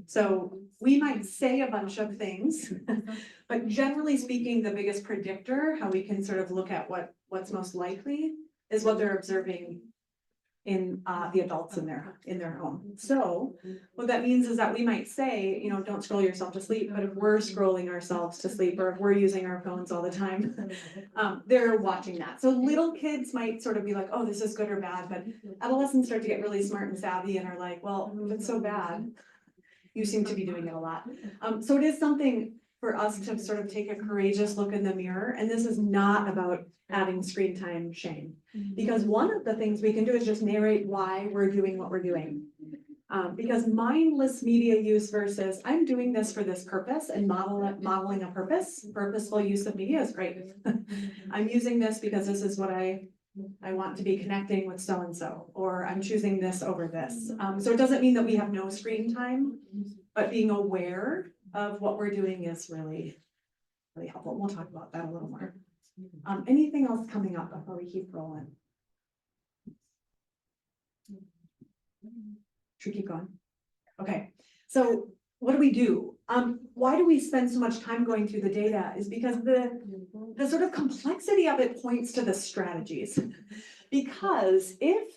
So we might say a bunch of things, but generally speaking, the biggest predictor, how we can sort of look at what's most likely, is what they're observing in the adults in their home. So what that means is that we might say, you know, don't scroll yourself to sleep, but if we're scrolling ourselves to sleep, or if we're using our phones all the time, they're watching that. So little kids might sort of be like, oh, this is good or bad, but adolescents start to get really smart and savvy and are like, well, if it's so bad, you seem to be doing it a lot. So it is something for us to sort of take a courageous look in the mirror, and this is not about adding screen time shame. Because one of the things we can do is just narrate why we're doing what we're doing. Because mindless media use versus I'm doing this for this purpose and modeling a purposeful use of media is great. I'm using this because this is what I want to be connecting with so-and-so, or I'm choosing this over this. So it doesn't mean that we have no screen time, but being aware of what we're doing is really, really helpful. We'll talk about that a little more. Anything else coming up before we keep rolling? Should we keep going? Okay, so what do we do? Why do we spend so much time going through the data is because the sort of complexity of it points to the strategies. Because if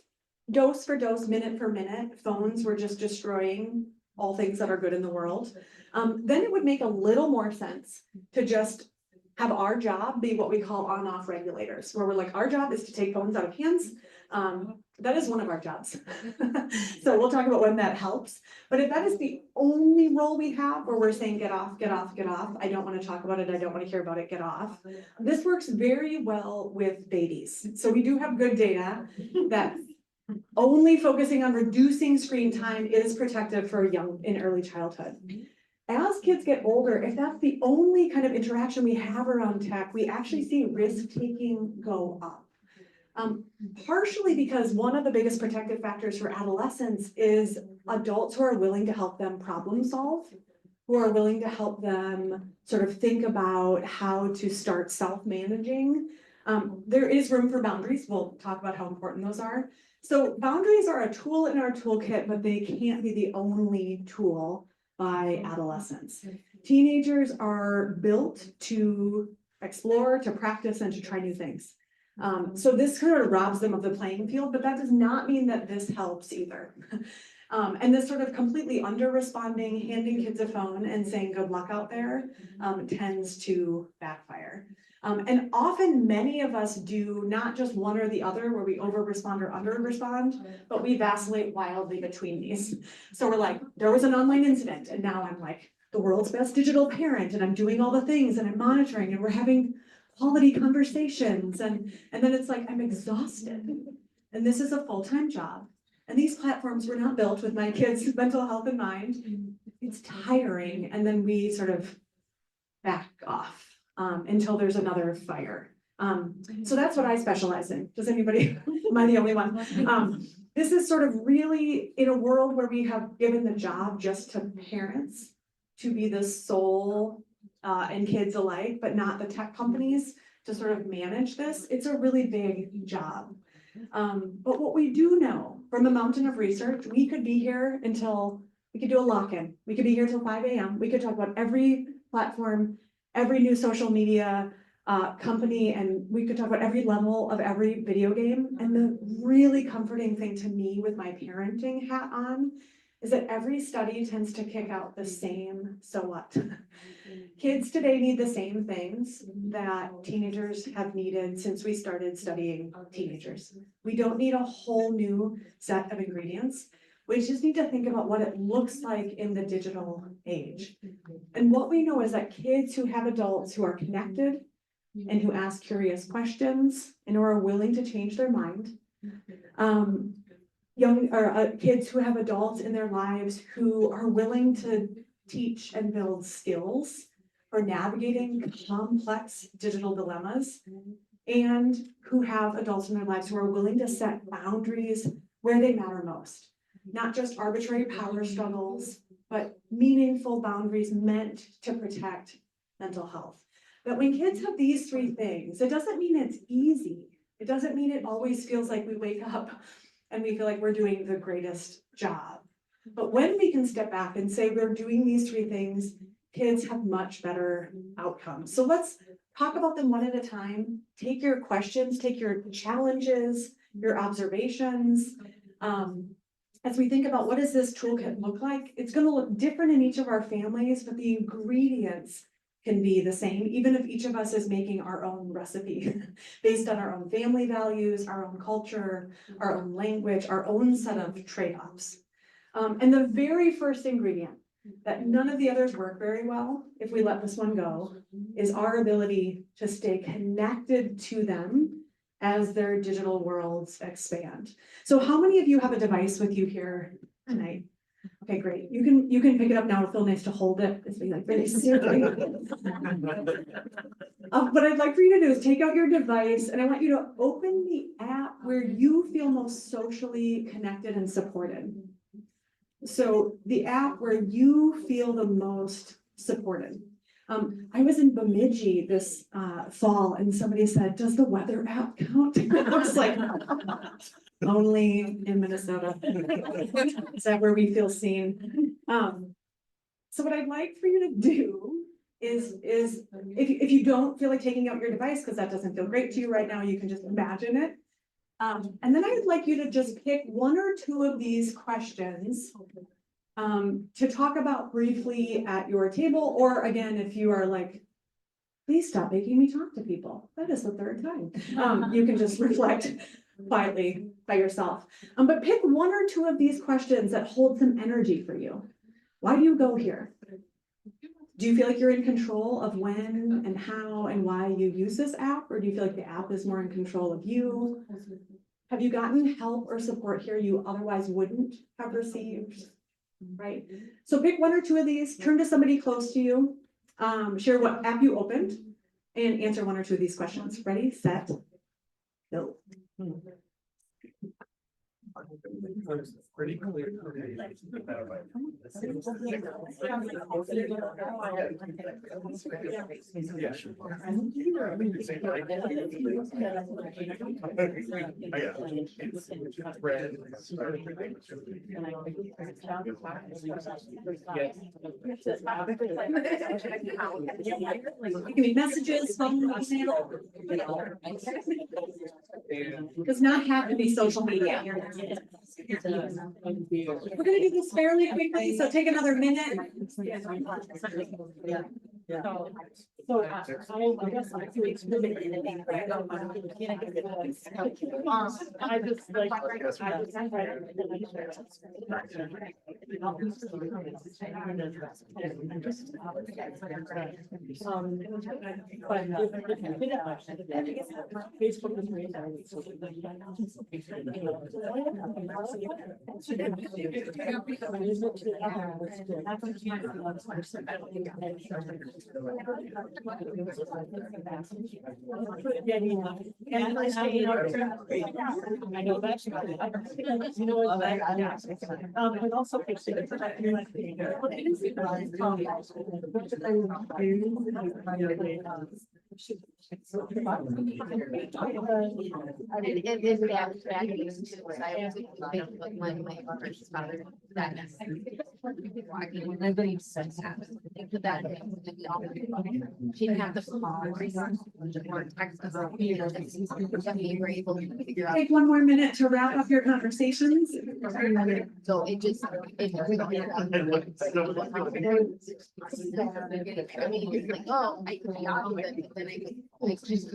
dose for dose, minute for minute, phones were just destroying all things that are good in the world, then it would make a little more sense to just have our job be what we call on-off regulators, where we're like, our job is to take phones out of hands. That is one of our jobs. So we'll talk about when that helps. But if that is the only role we have, where we're saying get off, get off, get off, I don't want to talk about it, I don't want to hear about it, get off. This works very well with babies. So we do have good data that only focusing on reducing screen time is protective for in early childhood. As kids get older, if that's the only kind of interaction we have around tech, we actually see risk-taking go up. Partially because one of the biggest protective factors for adolescents is adults who are willing to help them problem solve, who are willing to help them sort of think about how to start self-managing. There is room for boundaries. We'll talk about how important those are. So boundaries are a tool in our toolkit, but they can't be the only tool by adolescents. Teenagers are built to explore, to practice, and to try new things. So this sort of robs them of the playing field, but that does not mean that this helps either. And this sort of completely under-responding, handing kids a phone and saying good luck out there, tends to backfire. And often many of us do not just one or the other, where we over-respond or under-respond, but we vacillate wildly between these. So we're like, there was an online incident, and now I'm like the world's best digital parent, and I'm doing all the things, and I'm monitoring, and we're having quality conversations, and then it's like, I'm exhausted. And this is a full-time job. And these platforms were not built with my kids' mental health in mind. It's tiring, and then we sort of back off until there's another fire. So that's what I specialize in. Does anybody, am I the only one? This is sort of really in a world where we have given the job just to parents to be the sole and kids alike, but not the tech companies to sort of manage this. It's a really big job. But what we do know from a mountain of research, we could be here until, we could do a lock-in. We could be here till 5 a.m. We could talk about every platform, every new social media company, and we could talk about every level of every video game. And the really comforting thing to me with my parenting hat on is that every study tends to kick out the same, so what? Kids today need the same things that teenagers have needed since we started studying teenagers. We don't need a whole new set of ingredients. We just need to think about what it looks like in the digital age. And what we know is that kids who have adults who are connected and who ask curious questions and who are willing to change their mind, kids who have adults in their lives who are willing to teach and build skills for navigating complex digital dilemmas, and who have adults in their lives who are willing to set boundaries where they matter most. Not just arbitrary power struggles, but meaningful boundaries meant to protect mental health. But when kids have these three things, it doesn't mean it's easy. It doesn't mean it always feels like we wake up and we feel like we're doing the greatest job. But when we can step back and say we're doing these three things, kids have much better outcomes. So let's talk about them one at a time. Take your questions, take your challenges, your observations. As we think about what does this toolkit look like, it's going to look different in each of our families, but the ingredients can be the same, even if each of us is making our own recipe based on our own family values, our own culture, our own language, our own set of trade-offs. And the very first ingredient that none of the others work very well, if we let this one go, is our ability to stay connected to them as their digital worlds expand. So how many of you have a device with you here tonight? Okay, great. You can pick it up now. It'll feel nice to hold it. It's like really seriously. What I'd like for you to do is take out your device, and I want you to open the app where you feel most socially connected and supported. So the app where you feel the most supported. I was in Bemidji this fall, and somebody said, "Does the weather app count?" I was like, only in Minnesota. Is that where we feel seen? So what I'd like for you to do is if you don't feel like taking out your device because that doesn't feel great to you right now, you can just imagine it. And then I'd like you to just pick one or two of these questions to talk about briefly at your table, or again, if you are like, please stop making me talk to people. That is the third time. You can just reflect quietly by yourself. But pick one or two of these questions that hold some energy for you. Why do you go here? Do you feel like you're in control of when and how and why you use this app, or do you feel like the app is more in control of you? Have you gotten help or support here you otherwise wouldn't have received? Right? So pick one or two of these, turn to somebody close to you, share what app you opened, and answer one or two of these questions. Ready, set, go. Pretty clear. Give me messages, phone, email. Does not have to be social media. We're gonna do this fairly quickly, so take another minute. So, I guess I feel extremely. I just like. Facebook is really. I know that's. You know, and also. It is bad news too, because I was Facebook when my father died. Nobody says that. Think of that. She didn't have the phone or text us. We were able to figure out. Take one more minute to wrap up your conversations. So it just. I mean, it's like, oh, I could be out of it, but then I could, like, just.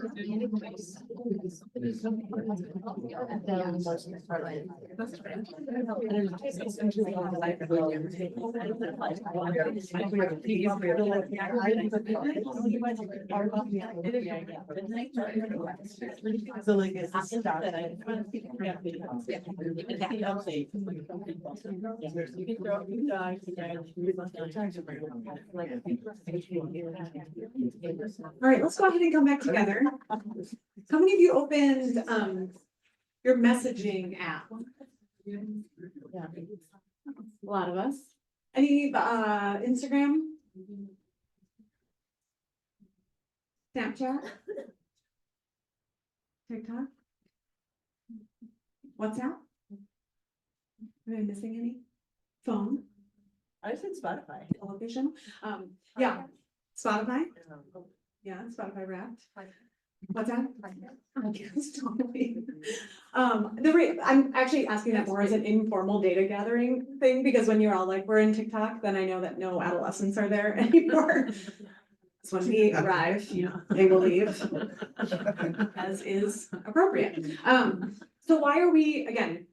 So like it's a start. All right, let's go ahead and come back together. How many of you opened your messaging app? A lot of us. Any Instagram? Snapchat? TikTok? WhatsApp? Am I missing any? Phone? I said Spotify. Television? Yeah, Spotify? Yeah, Spotify Wrapped. What's that? Totally. I'm actually asking that more as an informal data gathering thing, because when you're all like, we're in TikTok, then I know that no adolescents are there anymore. So when we arrive, they will leave, as is appropriate. So why are we, again,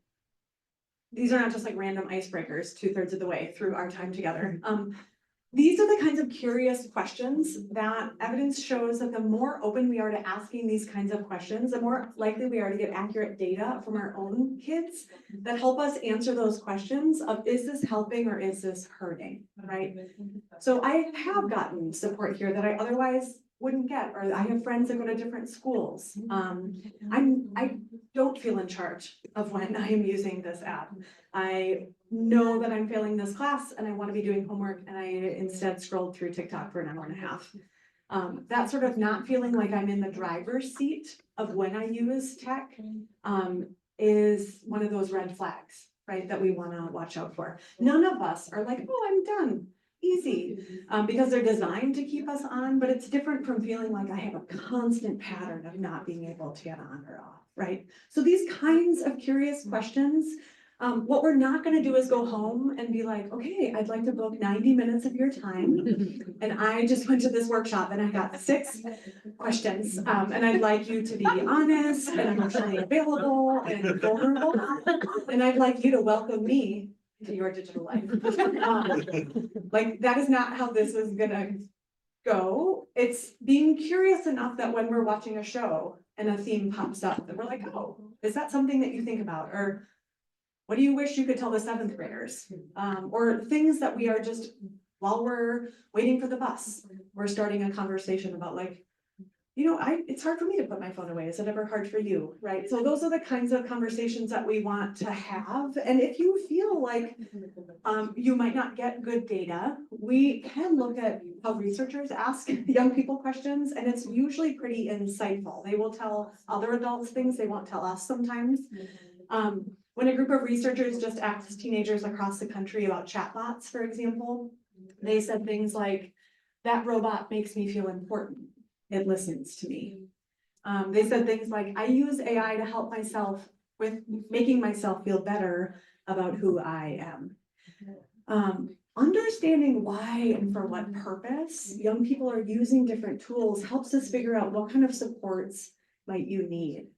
these are not just like random icebreakers 2/3 of the way through our time together. These are the kinds of curious questions that evidence shows that the more open we are to asking these kinds of questions, the more likely we are to get accurate data from our own kids that help us answer those questions of, is this helping or is this hurting, right? So I have gotten support here that I otherwise wouldn't get, or I have friends that go to different schools. I don't feel in charge of when I am using this app. I know that I'm failing this class and I want to be doing homework, and I instead scrolled through TikTok for an hour and a half. That sort of not feeling like I'm in the driver's seat of when I use tech is one of those red flags, right, that we want to watch out for. None of us are like, oh, I'm done. Easy, because they're designed to keep us on, but it's different from feeling like I have a constant pattern of not being able to get on or off, right? So these kinds of curious questions, what we're not going to do is go home and be like, okay, I'd like to book 90 minutes of your time. And I just went to this workshop and I got 6 questions. And I'd like you to be honest and emotionally available and vulnerable. And I'd like you to welcome me to your digital life. Like, that is not how this is gonna go. It's being curious enough that when we're watching a show and a theme pops up, that we're like, oh, is that something that you think about? Or what do you wish you could tell the 7th graders? Or things that we are just, while we're waiting for the bus, we're starting a conversation about, like, it's hard for me to put my phone away. Is it ever hard for you? Right? So those are the kinds of conversations that we want to have. And if you feel like you might not get good data, we can look at how researchers ask young people questions, and it's usually pretty insightful. They will tell other adults things they won't tell us sometimes. When a group of researchers just asked teenagers across the country about chatbots, for example, they said things like, "That robot makes me feel important. It listens to me." They said things like, "I use AI to help myself with making myself feel better about who I am." Understanding why and for what purpose young people are using different tools helps us figure out what kind of supports might you need.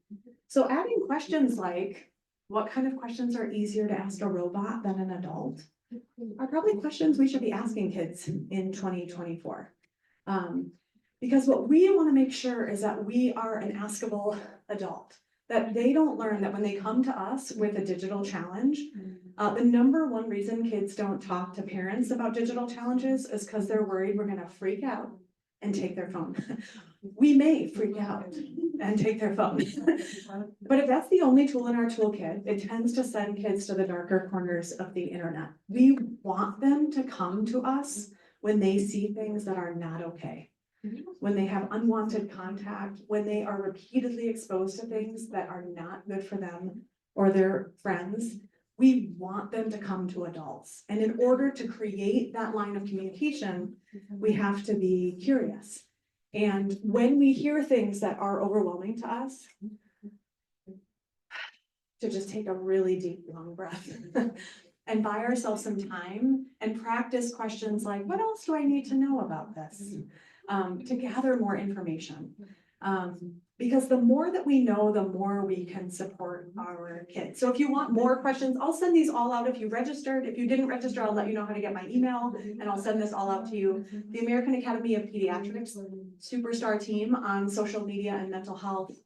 So adding questions like, what kind of questions are easier to ask a robot than an adult, are probably questions we should be asking kids in 2024. Because what we want to make sure is that we are an askable adult, that they don't learn that when they come to us with a digital challenge, the number one reason kids don't talk to parents about digital challenges is because they're worried we're going to freak out and take their phone. We may freak out and take their phone. But if that's the only tool in our toolkit, it tends to send kids to the darker corners of the internet. We want them to come to us when they see things that are not okay, when they have unwanted contact, when they are repeatedly exposed to things that are not good for them or their friends. We want them to come to adults. And in order to create that line of communication, we have to be curious. And when we hear things that are overwhelming to us, to just take a really deep, long breath and buy ourselves some time and practice questions like, what else do I need to know about this? To gather more information. Because the more that we know, the more we can support our kids. So if you want more questions, I'll send these all out if you registered. If you didn't register, I'll let you know how to get my email and I'll send this all out to you. The American Academy of Pediatrics superstar team on social media and mental health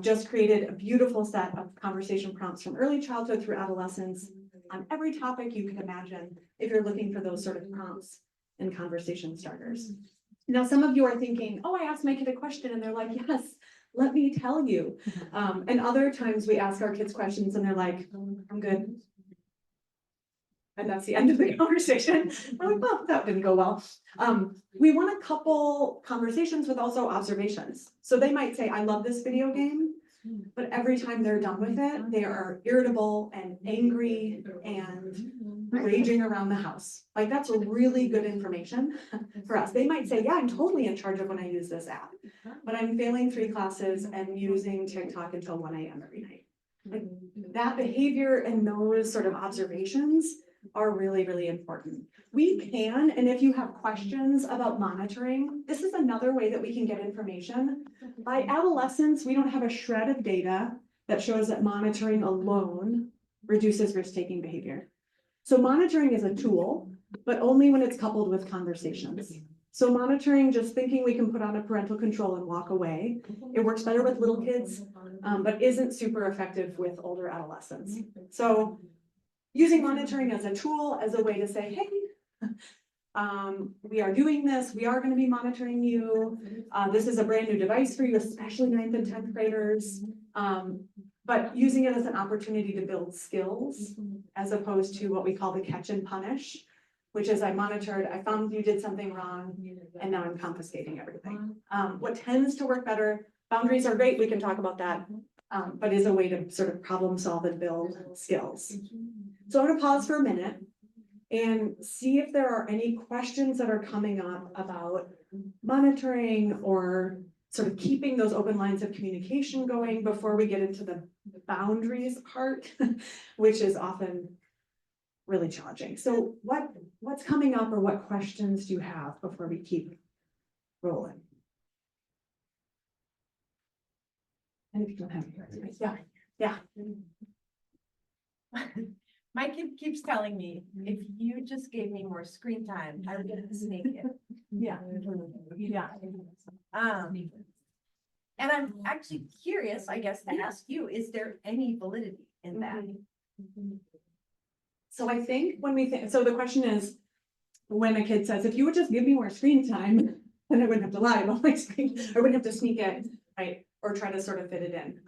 just created a beautiful set of conversation prompts from early childhood through adolescence on every topic you can imagine if you're looking for those sort of prompts and conversation starters. Now, some of you are thinking, oh, I asked my kid a question and they're like, yes, let me tell you. And other times we ask our kids questions and they're like, I'm good. And that's the end of the conversation. We're like, well, that didn't go well. We want to couple conversations with also observations. So they might say, I love this video game, but every time they're done with it, they are irritable and angry and raging around the house. Like that's really good information for us. They might say, yeah, I'm totally in charge of when I use this app, but I'm failing 3 classes and using TikTok until 1 a.m. every night. Like that behavior and those sort of observations are really, really important. We can, and if you have questions about monitoring, this is another way that we can get information. By adolescence, we don't have a shred of data that shows that monitoring alone reduces risk-taking behavior. So monitoring is a tool, but only when it's coupled with conversations. So monitoring, just thinking we can put on a parental control and walk away, it works better with little kids, but isn't super effective with older adolescents. So using monitoring as a tool, as a way to say, hey, we are doing this, we are going to be monitoring you. This is a brand new device for you, especially 9th and 10th graders. But using it as an opportunity to build skills, as opposed to what we call the catch and punish, which is I monitored, I found you did something wrong, and now I'm confiscating everything. What tends to work better, boundaries are great, we can talk about that, but is a way to sort of problem solve and build skills. So I'm going to pause for a minute and see if there are any questions that are coming up about monitoring or sort of keeping those open lines of communication going before we get into the boundaries part, which is often really challenging. So what's coming up or what questions do you have before we keep rolling? And if you don't have any, yeah. My kid keeps telling me, if you just gave me more screen time, I would get a snake it. Yeah. And I'm actually curious, I guess, to ask you, is there any validity in that? So I think when we think, so the question is, when a kid says, if you would just give me more screen time, then I wouldn't have to lie about my screen, I wouldn't have to sneak in, right? Or try to sort of fit it in.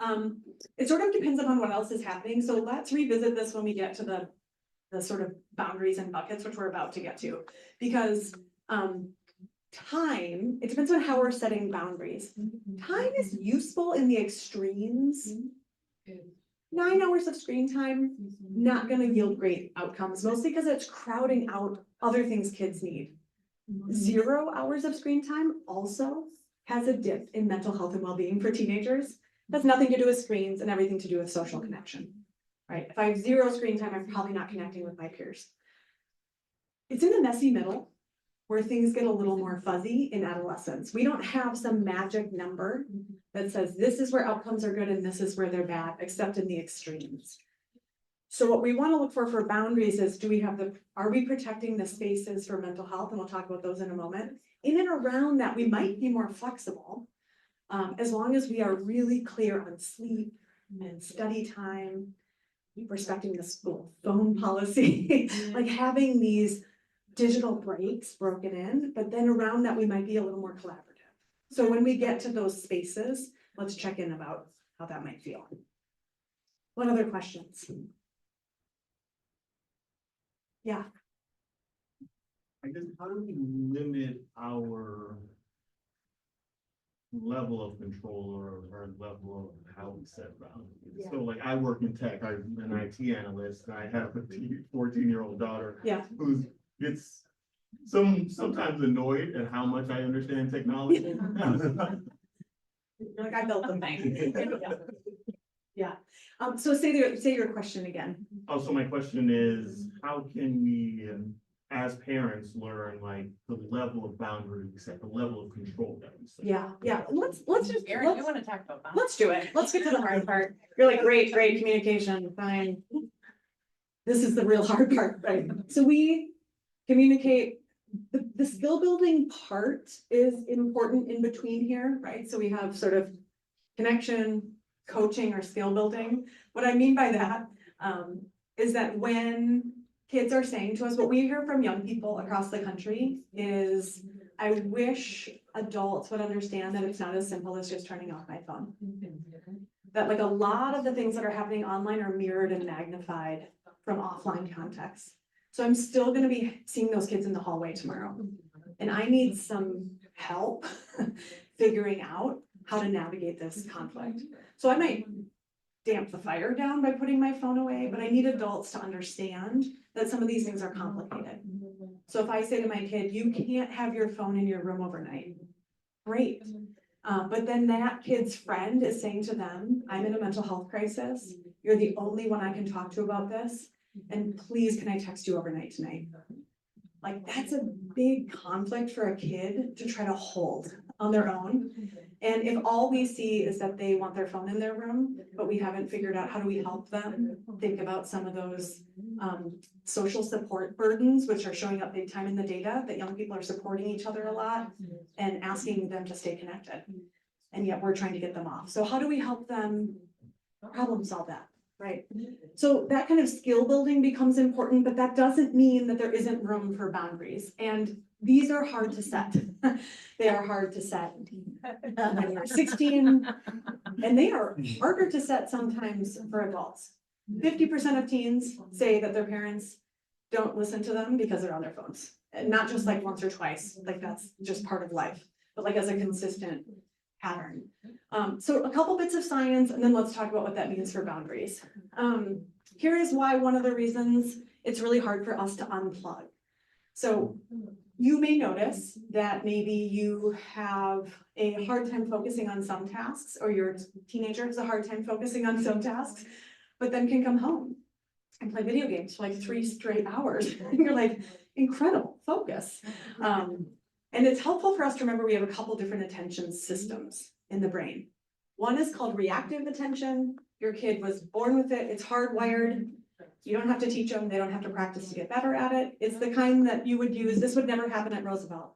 It sort of depends upon what else is happening, so let's revisit this when we get to the sort of boundaries and buckets, which we're about to get to. Because, time, it depends on how we're setting boundaries. Time is useful in the extremes. 9 hours of screen time, not gonna yield great outcomes, mostly because it's crowding out other things kids need. 0 hours of screen time also has a dip in mental health and well-being for teenagers. That's nothing to do with screens and everything to do with social connection, right? If I have 0 screen time, I'm probably not connecting with my peers. It's in the messy middle where things get a little more fuzzy in adolescence. We don't have some magic number that says this is where outcomes are good and this is where they're bad, except in the extremes. So what we want to look for boundaries is, are we protecting the spaces for mental health? And we'll talk about those in a moment. In and around that, we might be more flexible, as long as we are really clear on sleep and study time, respecting the school phone policy, like having these digital breaks broken in, but then around that, we might be a little more collaborative. So when we get to those spaces, let's check in about how that might feel. What other questions? Yeah. I guess, how do we limit our level of control or level of how we set boundaries? Yeah. So like, I work in tech, I'm an IT analyst, and I have a 14-year-old daughter. Yeah. Who's gets sometimes annoyed at how much I understand technology. You're like, I built the thing. Yeah. So say your question again. Oh, so my question is, how can we, as parents, learn like the level of boundary we set, the level of control that we set? Yeah. Let's just, Erin, you wanna talk about that? let's do it. Let's get to the hard part. You're like, great communication, fine. This is the real hard part, right? So we communicate, the skill building part is important in between here, right? So we have sort of connection, coaching, or skill building. What I mean by that is that when kids are saying to us, what we hear from young people across the country is, I wish adults would understand that it's not as simple as just turning off my phone. That like a lot of the things that are happening online are mirrored and magnified from offline contexts. So I'm still gonna be seeing those kids in the hallway tomorrow. And I need some help figuring out how to navigate this conflict. So I might damp the fire down by putting my phone away, but I need adults to understand that some of these things are complicated. So if I say to my kid, you can't have your phone in your room overnight, great. But then that kid's friend is saying to them, I'm in a mental health crisis. You're the only one I can talk to about this. And please, can I text you overnight tonight? Like, that's a big conflict for a kid to try to hold on their own. And if all we see is that they want their phone in their room, but we haven't figured out how do we help them think about some of those social support burdens, which are showing up big time in the data, that young people are supporting each other a lot and asking them to stay connected. And yet we're trying to get them off. So how do we help them problem solve that? Right. So that kind of skill building becomes important, but that doesn't mean that there isn't room for boundaries. And these are hard to set. They are hard to set when you're 16, and they are harder to set sometimes for adults. 50% of teens say that their parents don't listen to them because they're on their phones. And not just like once or twice, like that's just part of life, but like as a consistent pattern. So a couple bits of science, and then let's talk about what that means for boundaries. Here is why one of the reasons it's really hard for us to unplug. So you may notice that maybe you have a hard time focusing on some tasks, or your teenager has a hard time focusing on some tasks, but then can come home and play video games for like 3 straight hours. And you're like, incredible focus. And it's helpful for us to remember we have a couple different attention systems in the brain. One is called reactive attention. Your kid was born with it. It's hardwired. You don't have to teach them. They don't have to practice to get better at it. It's the kind that you would use. This would never happen at Roosevelt.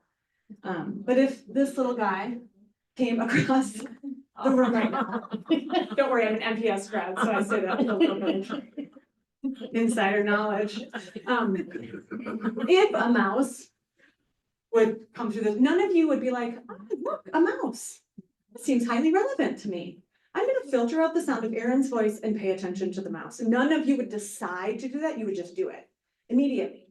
But if this little guy came across the room right now, don't worry, I'm an MPS grad, so I say that with a little bit of insider knowledge. If a mouse would come through this, none of you would be like, oh, look, a mouse. It seems highly relevant to me. I'm gonna filter out the sound of Erin's voice and pay attention to the mouse. None of you would decide to do that, you would just do it immediately.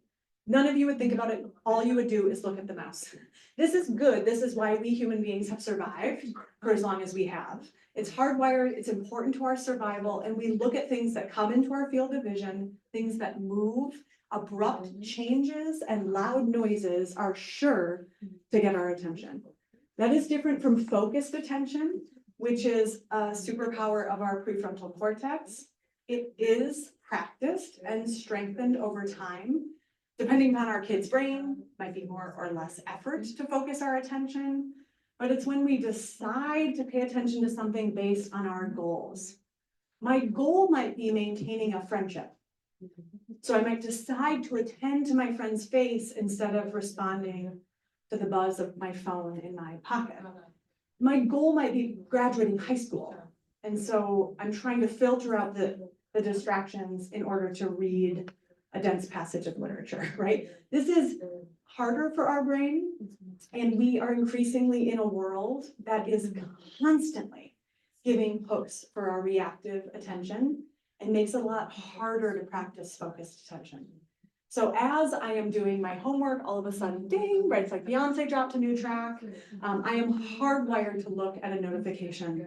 None of you would think about it, all you would do is look at the mouse. This is good, this is why we human beings have survived for as long as we have. It's hardwired, it's important to our survival, and we look at things that come into our field of vision, things that move, abrupt changes and loud noises are sure to get our attention. That is different from focused attention, which is a superpower of our prefrontal cortex. It is practiced and strengthened over time. Depending on our kid's brain, might be more or less effort to focus our attention, but it's when we decide to pay attention to something based on our goals. My goal might be maintaining a friendship. So I might decide to attend to my friend's face instead of responding to the buzz of my phone in my pocket. My goal might be graduating high school. And so I'm trying to filter out the distractions in order to read a dense passage of literature, right? This is harder for our brain, and we are increasingly in a world that is constantly giving hooks for our reactive attention and makes it a lot harder to practice focused attention. So as I am doing my homework, all of a sudden, ding, right, it's like Beyonce dropped a new track. I am hardwired to look at a notification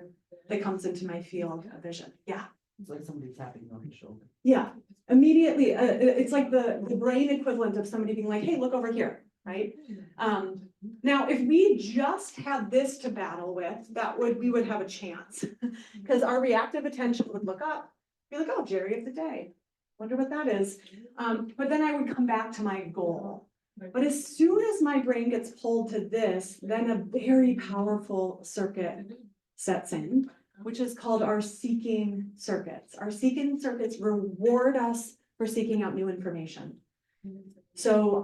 that comes into my field of vision. Yeah. It's like somebody tapping you on the shoulder. Yeah, immediately, it's like the brain equivalent of somebody being like, hey, look over here, right? Now, if we just had this to battle with, we would have a chance. Because our reactive attention would look up, be like, oh, Jerry of the day. Wonder what that is. But then I would come back to my goal. But as soon as my brain gets pulled to this, then a very powerful circuit sets in, which is called our seeking circuits. Our seeking circuits reward us for seeking out new information. So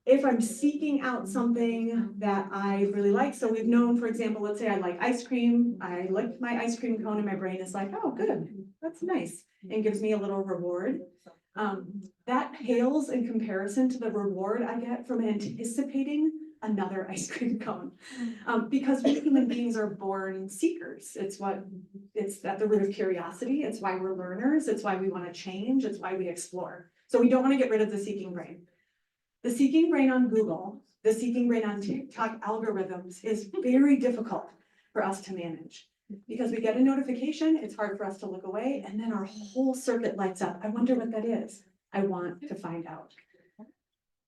if I'm seeking out something that I really like, so we've known, for example, let's say I like ice cream, I lick my ice cream cone and my brain is like, oh, good, that's nice, and gives me a little reward. That pales in comparison to the reward I get from anticipating another ice cream cone. Because we human beings are born seekers. It's at the root of curiosity. It's why we're learners. It's why we want to change. It's why we explore. So we don't want to get rid of the seeking brain. The seeking brain on Google, the seeking brain on TikTok algorithms is very difficult for us to manage. Because we get a notification, it's hard for us to look away, and then our whole circuit lights up. I wonder what that is. I want to find out.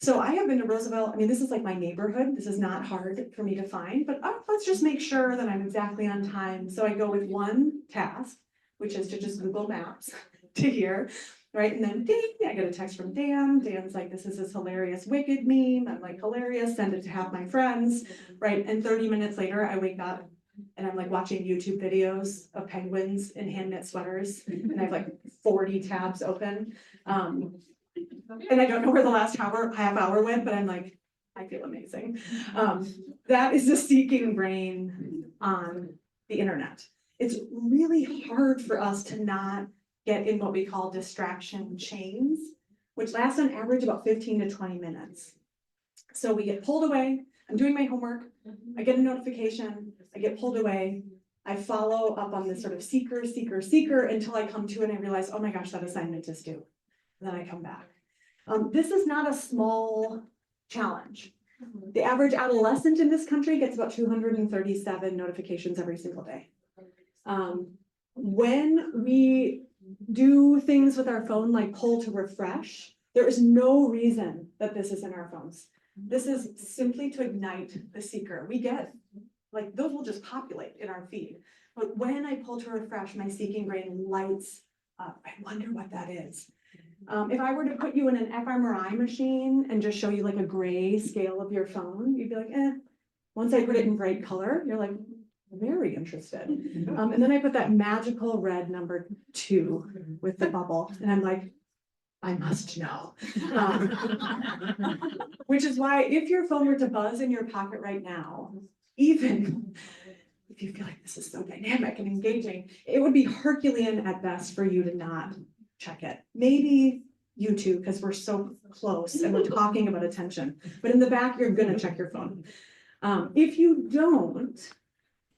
So I have been to Roosevelt. I mean, this is like my neighborhood. This is not hard for me to find, but let's just make sure that I'm exactly on time. So I go with one task, which is to just Google Maps to here, right? And then ding, I get a text from Dan. Dan's like, this is this hilarious Wicked meme. I'm like, hilarious, send it to half my friends, right? And 30 minutes later, I wake up and I'm like watching YouTube videos of penguins in hand knit sweaters. And I have like 40 tabs open. And I don't know where the last half hour went, but I'm like, I feel amazing. That is the seeking brain on the internet. It's really hard for us to not get in what we call distraction chains, which last on average about 15 to 20 minutes. So we get pulled away. I'm doing my homework. I get a notification. I get pulled away. I follow up on this sort of seeker until I come to it and I realize, oh my gosh, that assignment is due. And then I come back. This is not a small challenge. The average adolescent in this country gets about 237 notifications every single day. When we do things with our phone, like pull to refresh, there is no reason that this is in our phones. This is simply to ignite the seeker. We get, like, those will just populate in our feed. But when I pull to refresh, my seeking brain lights up. I wonder what that is. If I were to put you in an fMRI machine and just show you like a gray scale of your phone, you'd be like, eh. Once I put it in bright color, you're like, very interested. And then I put that magical red number 2 with the bubble, and I'm like, I must know. Which is why if your phone were to buzz in your pocket right now, even if you feel like this is so dynamic and engaging, it would be Herculean at best for you to not check it. Maybe you two, because we're so close and we're talking about attention. But in the back, you're gonna check your phone. If you don't,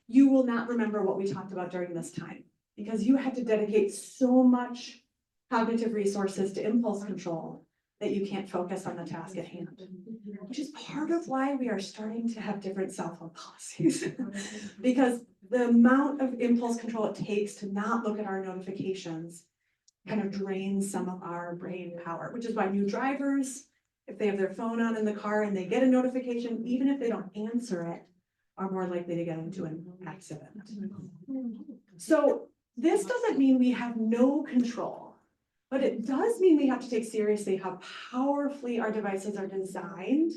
you will not remember what we talked about during this time, because you had to dedicate so much cognitive resources to impulse control that you can't focus on the task at hand, which is part of why we are starting to have different cell phone policies. Because the amount of impulse control it takes to not look at our notifications kind of drains some of our brain power, which is why new drivers, if they have their phone on in the car and they get a notification, even if they don't answer it, are more likely to get into an accident. So this doesn't mean we have no control, but it does mean we have to take seriously how powerfully our devices are designed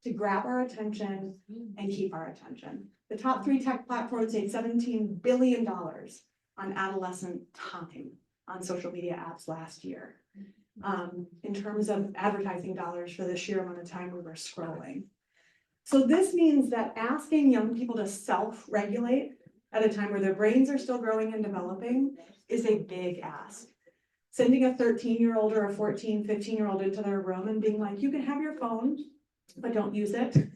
to grab our attention and keep our attention. The top 3 tech platforms made $17 billion on adolescent time on social media apps last year. In terms of advertising dollars for the sheer amount of time we were scrolling. So this means that asking young people to self-regulate at a time where their brains are still growing and developing is a big ask. Sending a 13-year-old or a 14, 15-year-old into their room and being like, you can have your phone, but don't use it.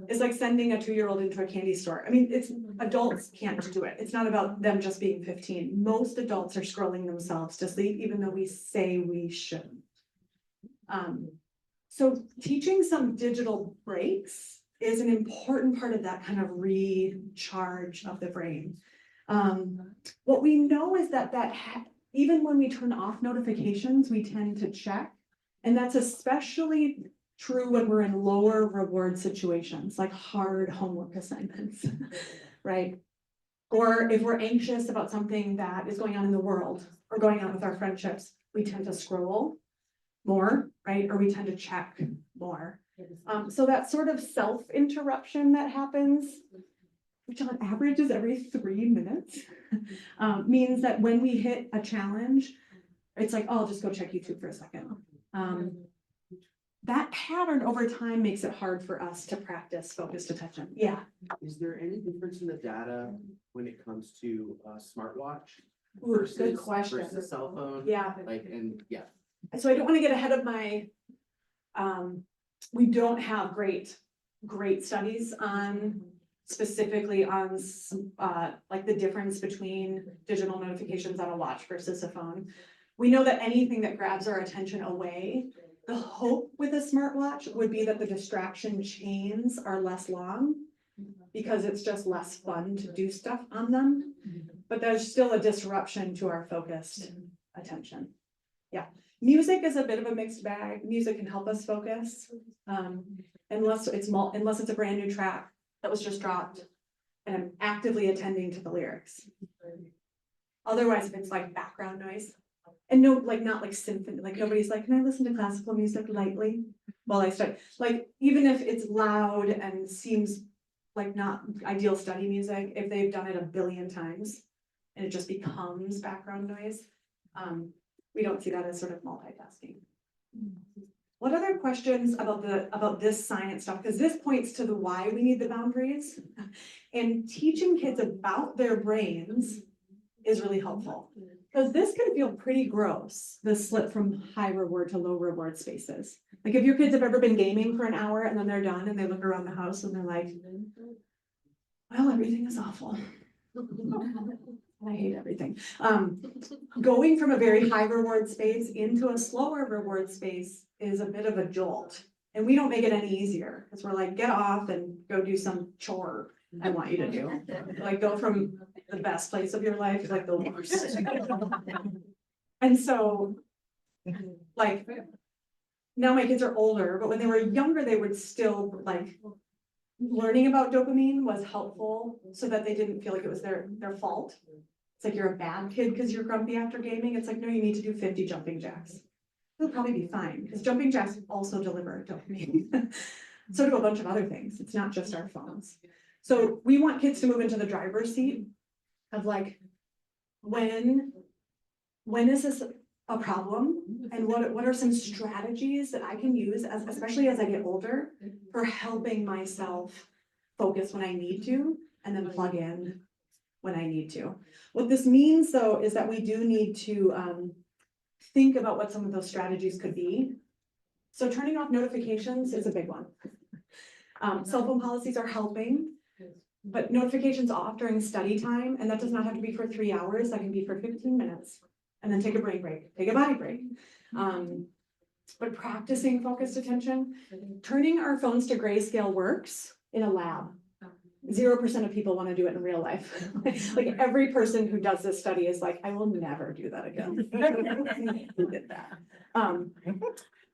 It's like sending a 2-year-old into a candy store. I mean, adults can't do it. It's not about them just being 15. Most adults are scrolling themselves to sleep, even though we say we shouldn't. So teaching some digital breaks is an important part of that kind of recharge of the brain. What we know is that even when we turn off notifications, we tend to check. And that's especially true when we're in lower reward situations, like hard homework assignments, right? Or if we're anxious about something that is going on in the world or going on with our friendships, we tend to scroll more, right? Or we tend to check more. So that sort of self-interruption that happens, which on average is every 3 minutes, means that when we hit a challenge, it's like, oh, I'll just go check YouTube for a second. That pattern over time makes it hard for us to practice focused attention. Yeah. Is there any difference in the data when it comes to a smartwatch Ooh, good question. versus cell phone? Yeah. Yeah. So I don't want to get ahead of my, we don't have great studies on specifically on like the difference between digital notifications on a watch versus a phone. We know that anything that grabs our attention away, the hope with a smartwatch would be that the distraction chains are less long because it's just less fun to do stuff on them. But there's still a disruption to our focused attention. Yeah. Music is a bit of a mixed bag. Music can help us focus, unless it's a brand new track that was just dropped and I'm actively attending to the lyrics. Otherwise, if it's like background noise, and no, like not like symphony, like nobody's like, can I listen to classical music lightly while I study? Like, even if it's loud and seems like not ideal study music, if they've done it a billion times and it just becomes background noise, we don't see that as sort of multitasking. What other questions about this science stuff? Because this points to the why we need the boundaries, and teaching kids about their brains is really helpful. Because this can feel pretty gross, the slip from high reward to low reward spaces. Like if your kids have ever been gaming for an hour and then they're done and they look around the house and they're like, well, everything is awful. I hate everything. Going from a very high reward space into a slower reward space is a bit of a jolt. And we don't make it any easier because we're like, get off and go do some chore I want you to do. Like go from the best place of your life to like the worst. And so, like, now my kids are older, but when they were younger, they would still like learning about dopamine was helpful so that they didn't feel like it was their fault. It's like you're a bad kid because you're grumpy after gaming. It's like, no, you need to do 50 jumping jacks. You'll probably be fine because jumping jacks also deliver dopamine. So do a bunch of other things. It's not just our phones. So we want kids to move into the driver's seat of like, when is this a problem? And what are some strategies that I can use, especially as I get older, for helping myself focus when I need to, and then plug in when I need to. What this means though, is that we do need to think about what some of those strategies could be. So turning off notifications is a big one. Cell phone policies are helping, but notifications off during study time, and that does not have to be for 3 hours, that can be for 15 minutes. And then take a brain break, take a body break. But practicing focused attention, turning our phones to grayscale works in a lab. 0% of people want to do it in real life. Like every person who does this study is like, I will never do that again. Who did that?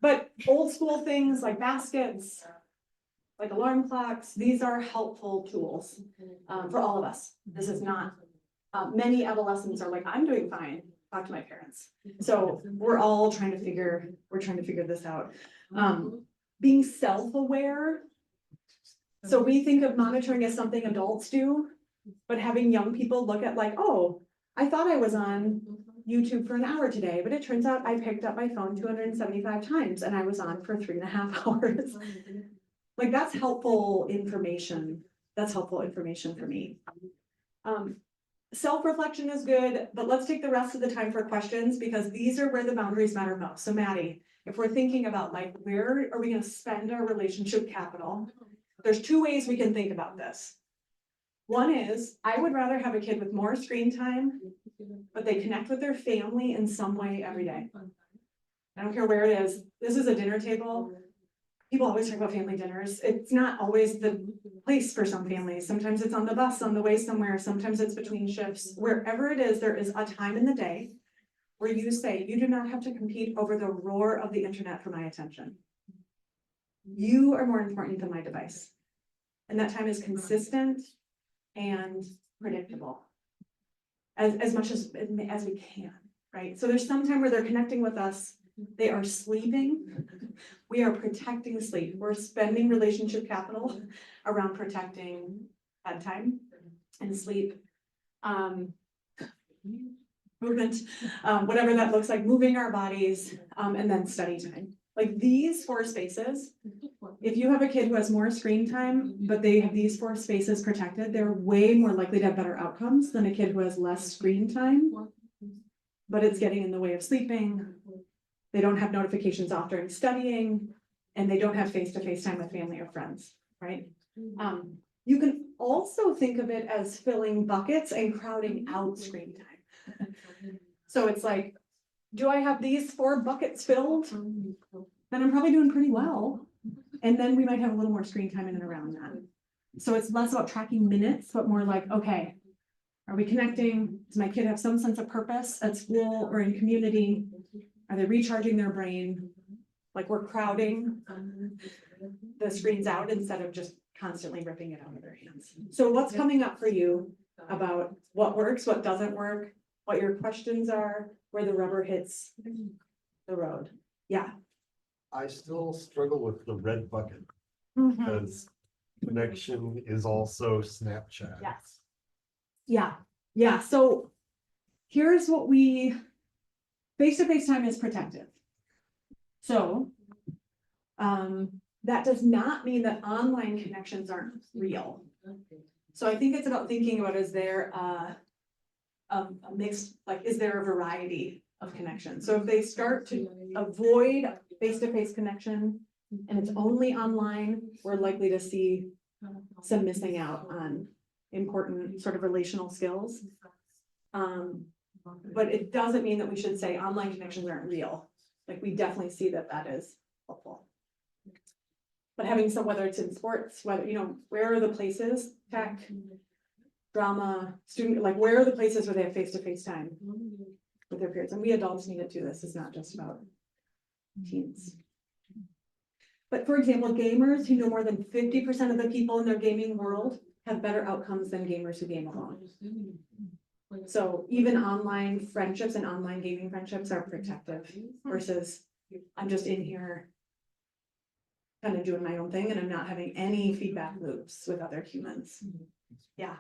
But old school things like baskets, like alarm clocks, these are helpful tools for all of us. This is not, many adolescents are like, I'm doing fine, talk to my parents. So we're all trying to figure this out. Being self-aware. So we think of monitoring as something adults do, but having young people look at like, oh, I thought I was on YouTube for an hour today, but it turns out I picked up my phone 275 times and I was on for 3.5 hours. Like that's helpful information. That's helpful information for me. Self-reflection is good, but let's take the rest of the time for questions because these are where the boundaries matter most. So Maddie, if we're thinking about like, where are we gonna spend our relationship capital? There's 2 ways we can think about this. One is, I would rather have a kid with more screen time, but they connect with their family in some way every day. I don't care where it is. This is a dinner table. People always talk about family dinners. It's not always the place for some families. Sometimes it's on the bus on the way somewhere. Sometimes it's between shifts. Wherever it is, there is a time in the day where you say, you do not have to compete over the roar of the internet for my attention. You are more important than my device. And that time is consistent and predictable. As much as we can, right? So there's some time where they're connecting with us, they are sleeping. We are protecting sleep. We're spending relationship capital around protecting bedtime and sleep. Movement, whatever that looks like, moving our bodies, and then study time. Like these 4 spaces, if you have a kid who has more screen time, but they have these 4 spaces protected, they're way more likely to have better outcomes than a kid who has less screen time, but it's getting in the way of sleeping. They don't have notifications off during studying, and they don't have face-to-face time with family or friends, right? You can also think of it as filling buckets and crowding out screen time. So it's like, do I have these 4 buckets filled? Then I'm probably doing pretty well. And then we might have a little more screen time in and around that. So it's less about tracking minutes, but more like, okay, are we connecting? Does my kid have some sense of purpose at school or in community? Are they recharging their brain? Like we're crowding the screens out instead of just constantly ripping it out of their hands. So what's coming up for you about what works, what doesn't work, what your questions are, where the rubber hits the road? Yeah. I still struggle with the red bucket because connection is also Snapchat. Yes. Yeah. Yeah. So here's what face-to-face time is protective. So that does not mean that online connections aren't real. So I think it's about thinking about, is there a mix, like, is there a variety of connections? So if they start to avoid face-to-face connection and it's only online, we're likely to see some missing out on important sort of relational skills. But it doesn't mean that we should say online connections aren't real. Like we definitely see that that is helpful. But having some, whether it's in sports, whether, you know, where are the places, tech, drama, student, like where are the places where they have face-to-face time with their peers? And we adults need to do this. It's not just about teens. But for example, gamers who know more than 50% of the people in their gaming world have better outcomes than gamers who game alone. So even online friendships and online gaming friendships are protective versus I'm just in here kind of doing my own thing and I'm not having any feedback loops with other humans. Yeah.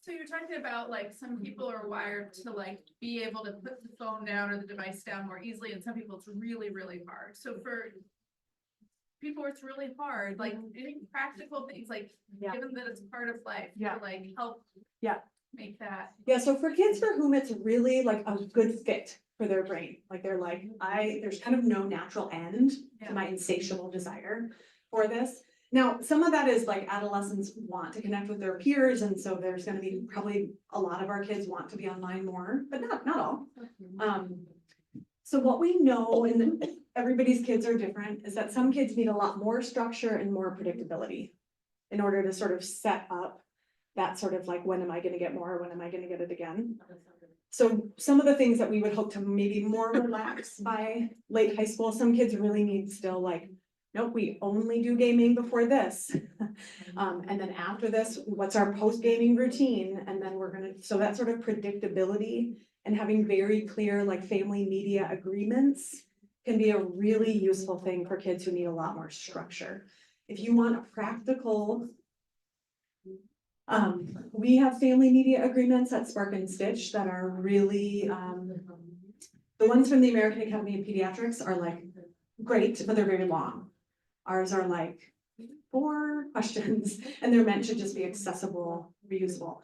So you're talking about like some people are wired to like be able to put the phone down or the device down more easily, and some people it's really, really hard. So for people, it's really hard, like doing practical things, like Yeah. given that it's part of life, Yeah. to like help. Yeah. Make that. Yeah, so for kids for whom it's really like a good fit for their brain, like they're like, there's kind of no natural end to my insatiable desire for this. Now, some of that is like adolescents want to connect with their peers, and so there's gonna be probably a lot of our kids want to be online more, but not all. So what we know, and everybody's kids are different, is that some kids need a lot more structure and more predictability in order to sort of set up that sort of like, when am I gonna get more, when am I gonna get it again? So some of the things that we would hope to maybe more relax by late high school, some kids really need still like, nope, we only do gaming before this. And then after this, what's our post-gaming routine? And then we're gonna, so that sort of predictability and having very clear like family media agreements can be a really useful thing for kids who need a lot more structure. If you want a practical, we have family media agreements at Spark and Stitch that are really, the ones from the American Academy of Pediatrics are like great, but they're very long. Ours are like 4 questions and they're meant to just be accessible, reusable.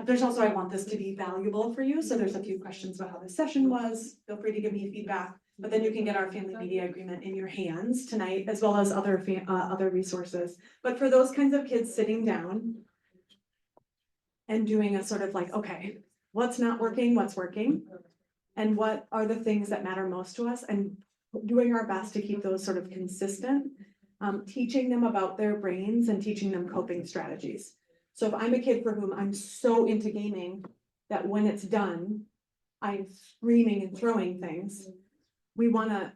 There's also, I want this to be valuable for you. So there's a few questions about how this session was. Feel free to give me feedback, but then you can get our family media agreement in your hands tonight, as well as other resources. But for those kinds of kids sitting down and doing a sort of like, okay, what's not working, what's working, and what are the things that matter most to us, and doing our best to keep those sort of consistent, teaching them about their brains and teaching them coping strategies. So if I'm a kid for whom I'm so into gaming that when it's done, I'm screaming and throwing things, we want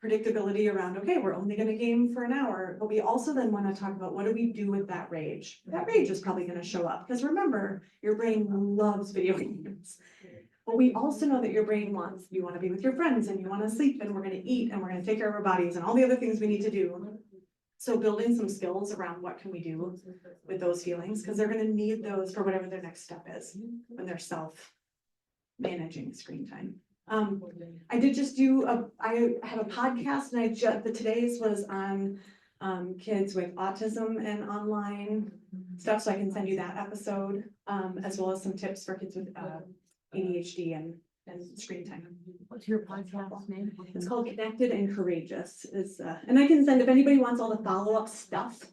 predictability around, okay, we're only gonna game for an hour, but we also then wanna talk about what do we do with that rage? That rage is probably gonna show up, because remember, your brain loves video games. But we also know that your brain wants, you wanna be with your friends and you wanna sleep and we're gonna eat and we're gonna take care of our bodies and all the other things we need to do. So building some skills around what can we do with those feelings, because they're gonna need those for whatever their next step is when they're self-managing screen time. I did just do I have a podcast and today's was on kids with autism and online stuff, so I can send you that episode, as well as some tips for kids with ADHD and screen time. What's your podcast name? It's called Connected and Courageous. And I can send, if anybody wants all the follow-up stuff,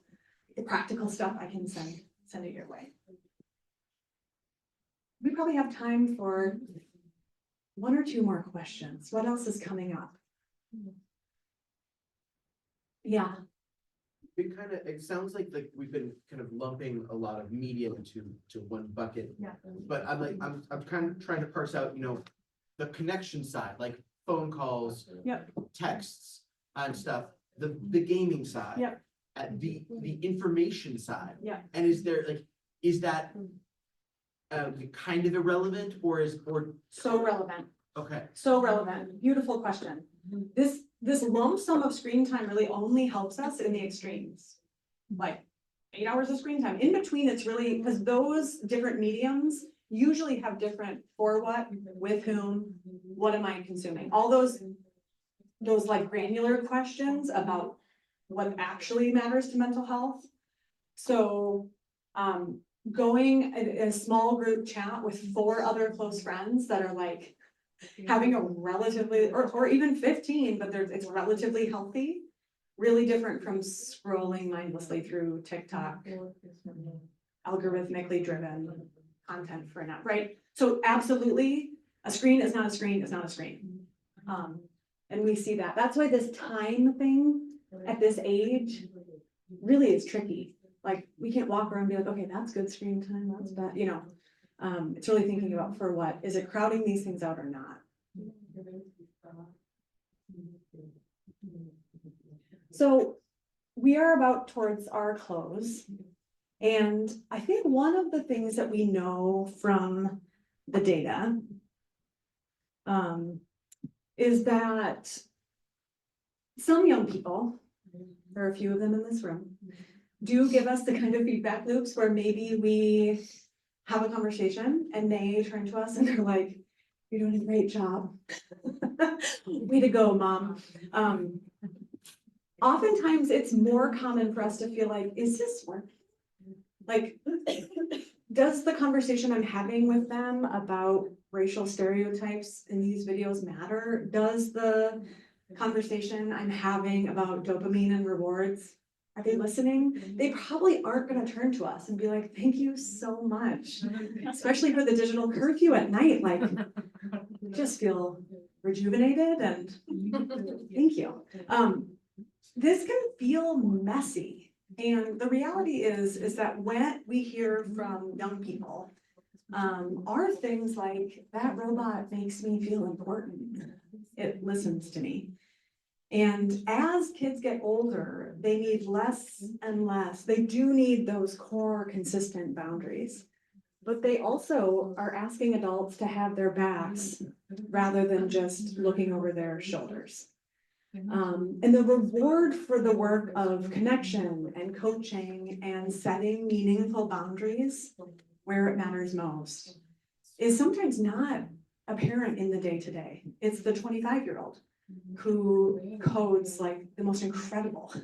the practical stuff, I can send it your way. We probably have time for 1 or 2 more questions. What else is coming up? Yeah. It sounds like we've been kind of lumping a lot of media into one bucket. Yeah. But I'm kind of trying to parse out, the connection side, like phone calls, Yep. texts and stuff, the gaming side. Yep. The information side. Yeah. And is that kind of irrelevant or So relevant. okay. So relevant. Beautiful question. This lump sum of screen time really only helps us in the extremes. Like 8 hours of screen time. In between, it's really, because those different mediums usually have different for what, with whom, what am I consuming? All those like granular questions about what actually matters to mental health. So going in a small group chat with 4 other close friends that are like having a relatively, or even 15, but it's relatively healthy, really different from scrolling mindlessly through TikTok, algorithmically driven content for an app, right? So absolutely, a screen is not a screen is not a screen. And we see that. That's why this time thing at this age really is tricky. Like, we can't walk around and be like, okay, that's good screen time, that's bad, it's really thinking about for what, is it crowding these things out or not? So we are about towards our close. And I think one of the things that we know from the data is that some young people, there are a few of them in this room, do give us the kind of feedback loops where maybe we have a conversation and they turn to us and they're like, you're doing a great job. Way to go, Mom. Oftentimes it's more common for us to feel like, is this working? Like, does the conversation I'm having with them about racial stereotypes in these videos matter? Does the conversation I'm having about dopamine and rewards, are they listening? They probably aren't gonna turn to us and be like, thank you so much. Especially for the digital curfew at night, like, just feel rejuvenated and thank you. This can feel messy. And the reality is that when we hear from young people, are things like, that robot makes me feel important. It listens to me. And as kids get older, they need less and less. They do need those core consistent boundaries. But they also are asking adults to have their backs rather than just looking over their shoulders. And the reward for the work of connection and coaching and setting meaningful boundaries where it matters most is sometimes not apparent in the day-to-day. It's the 25-year-old who codes like the most incredible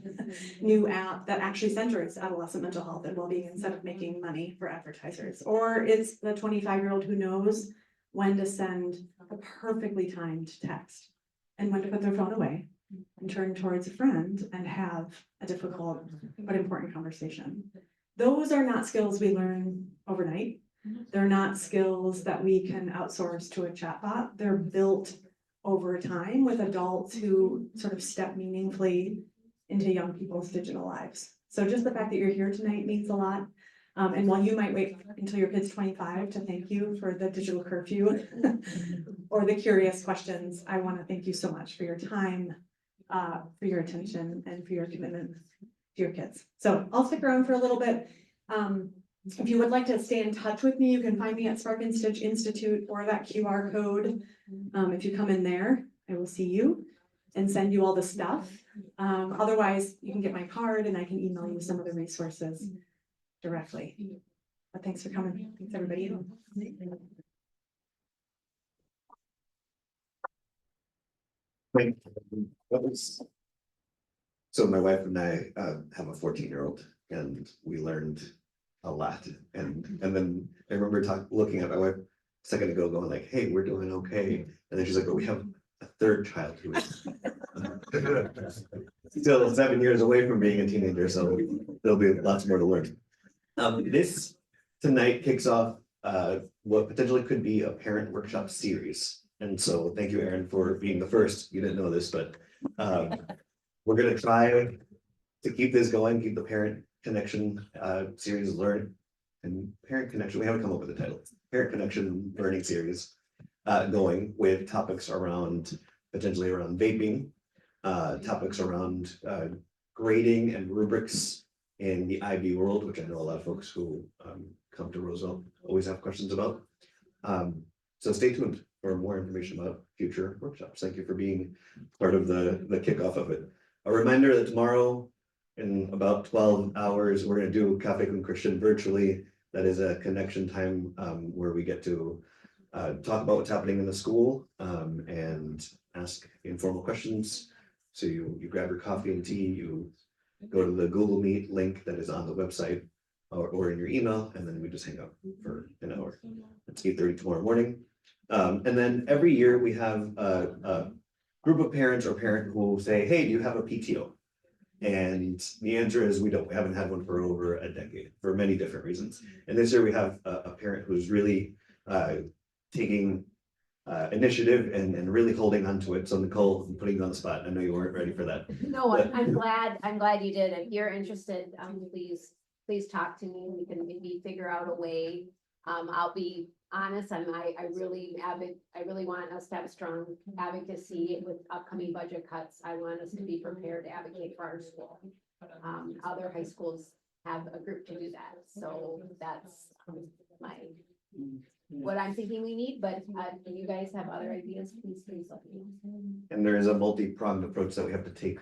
new app that actually centers adolescent mental health and well-being instead of making money for advertisers. Or it's the 25-year-old who knows when to send a perfectly timed text and when to put their phone away and turn towards a friend and have a difficult but important conversation. Those are not skills we learn overnight. They're not skills that we can outsource to a chatbot. They're built over time with adults who sort of step meaningfully into young people's digital lives. So just the fact that you're here tonight means a lot. And while you might wait until your kid's 25 to thank you for the digital curfew or the curious questions, I want to thank you so much for your time, for your attention, and for your commitment to your kids. So I'll stick around for a little bit. If you would like to stay in touch with me, you can find me at Spark Institute or that QR code. If you come in there, I will see you and send you all the stuff. Otherwise, you can get my card and I can email you some of the resources directly. But thanks for coming. Thanks, everybody. So my wife and I have a 14-year-old and we learned a lot. And then I remember looking at my wife a second ago going like, hey, we're doing okay. And then she's like, but we have a third child who is still 7 years away from being a teenager. So there'll be lots more to learn. This tonight kicks off what potentially could be a parent workshop series. And so thank you, Erin, for being the first. You didn't know this, but we're gonna try to keep this going, keep the parent connection series learn and parent connection. We haven't come up with a title. Parent connection learning series going with topics around potentially around vaping, topics around grading and rubrics in the IB world, which I know a lot of folks who come to Roosevelt always have questions about. So stay tuned for more information about future workshops. Thank you for being part of the kickoff of it. A reminder that tomorrow in about 12 hours, we're going to do Cafe con Christian virtually. That is a connection time where we get to talk about what's happening in the school and ask informal questions. So you grab your coffee and tea, you go to the Google Meet link that is on the website or in your email, and then we just hang out for an hour. It's 8:30 tomorrow morning. And then every year we have a group of parents or parent who will say, hey, do you have a PTO? And the answer is we don't. We haven't had one for over a decade for many different reasons. And this year we have a parent who's really taking initiative and really holding on to it. So Nicole, I'm putting you on the spot. I know you weren't ready for that. No, I'm glad you did. If you're interested, please talk to me. We can maybe figure out a way. I'll be honest, I really want us to have a strong advocacy with upcoming budget cuts. I want us to be prepared to advocate for our school. Other high schools have a group to do that. So that's what I'm thinking we need, but if you guys have other ideas, please let me know. And there is a multi-pronged approach that we have to take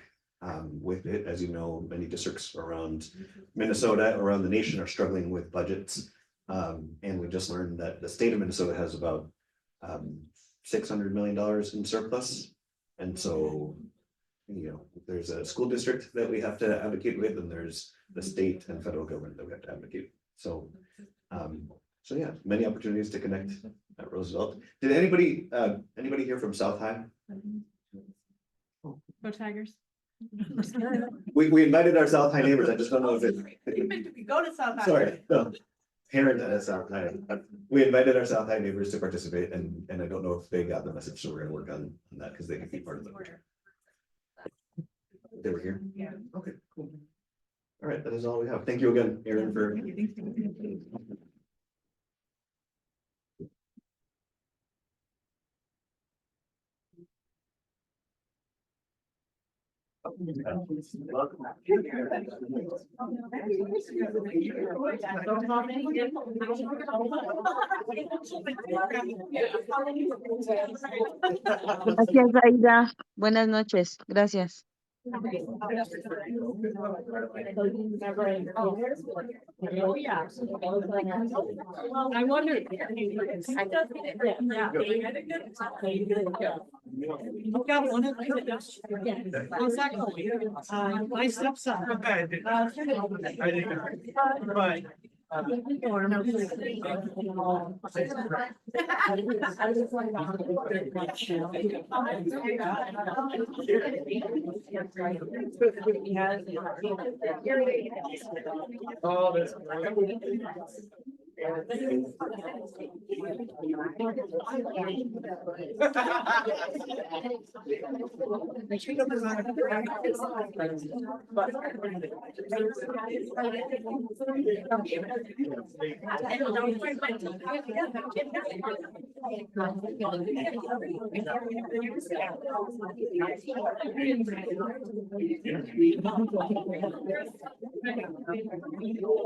with it. As you know, many districts around Minnesota, around the nation are struggling with budgets. And we just learned that the state of Minnesota has about $600 million in surplus. And so, there's a school district that we have to advocate with, and there's the state and federal government that we have to advocate. So, yeah, many opportunities to connect at Roosevelt. Did anybody here from South High? Go Tigers. We invited our South High neighbors. I just don't know if it. We go to South High. Sorry, no. Parent at South High. We invited our South High neighbors to participate, and I don't know if they got the message, so we're gonna work on that because they can be part of it. They were here? Yeah. Okay, cool. All right, that is all we have. Thank you again, Erin, for. Gracias, Aida. Buenas noches. Gracias. Oh, yeah. I wondered. I've got one of those. Exactly. My stepson. Right. Oh, that's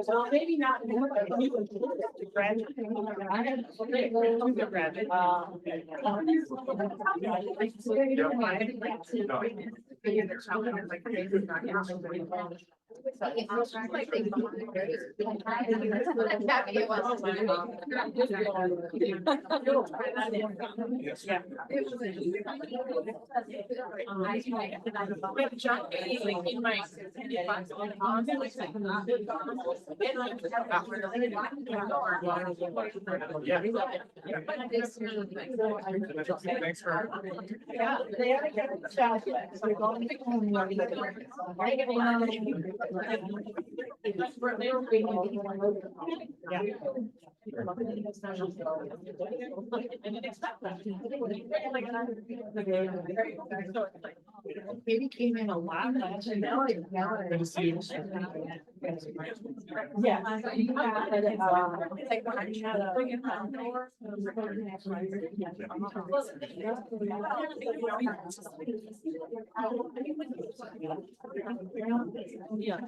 Well, maybe not. Thanks for. Yeah, they are getting the child flag, so we're going to be home. Yeah. Maybe came in a lot. Good to see you. Yeah. Like when I had a. Yeah.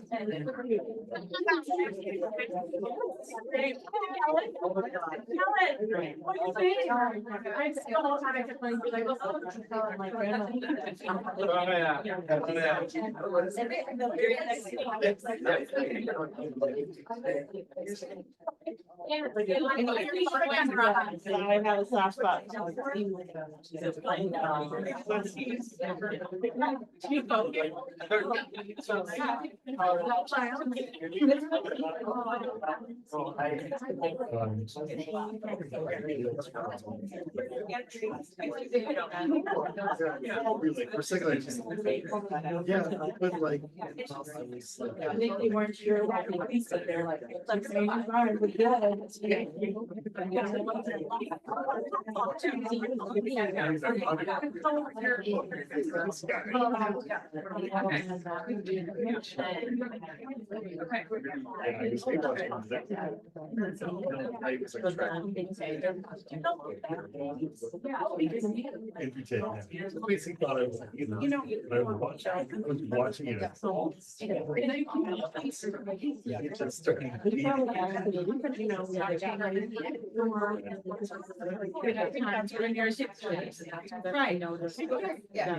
I have a soft spot. For second, yeah, but like. I think they weren't sure what they think, but they're like, Watching it. Just starting. You know. Right. Yeah.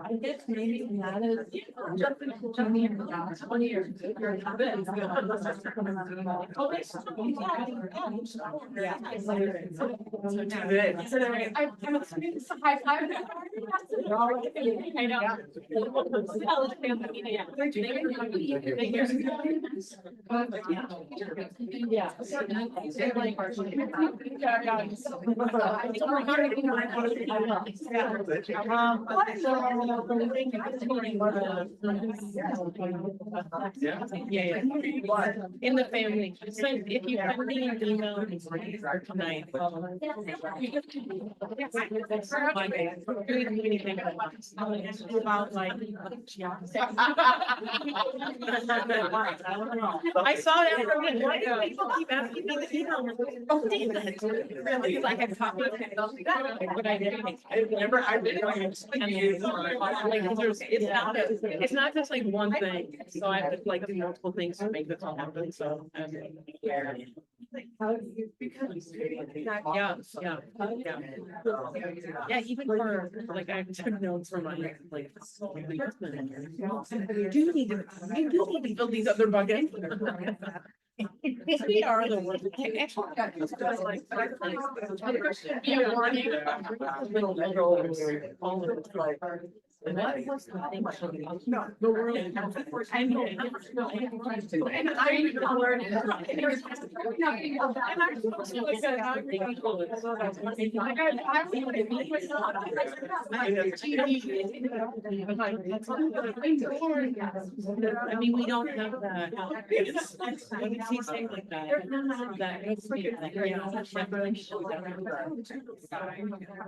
I guess maybe not as. I'm assuming it's a high five. I know. Yeah. Yeah. In the family, so if you send me an email tonight. About like. I saw that. Why do people keep asking me the email? Oh, damn it. Really, because I had copies. But I didn't. I've never, I didn't. It's not just like one thing, so I have to like do multiple things to make this all happen, so. Yeah, even for, like, I took notes for my, like, husband. You do need to build these other buckets. We are the ones. And that was the thing. The world. I know. And I even learned. I mean, we don't have that. When you see something like that, that makes me think,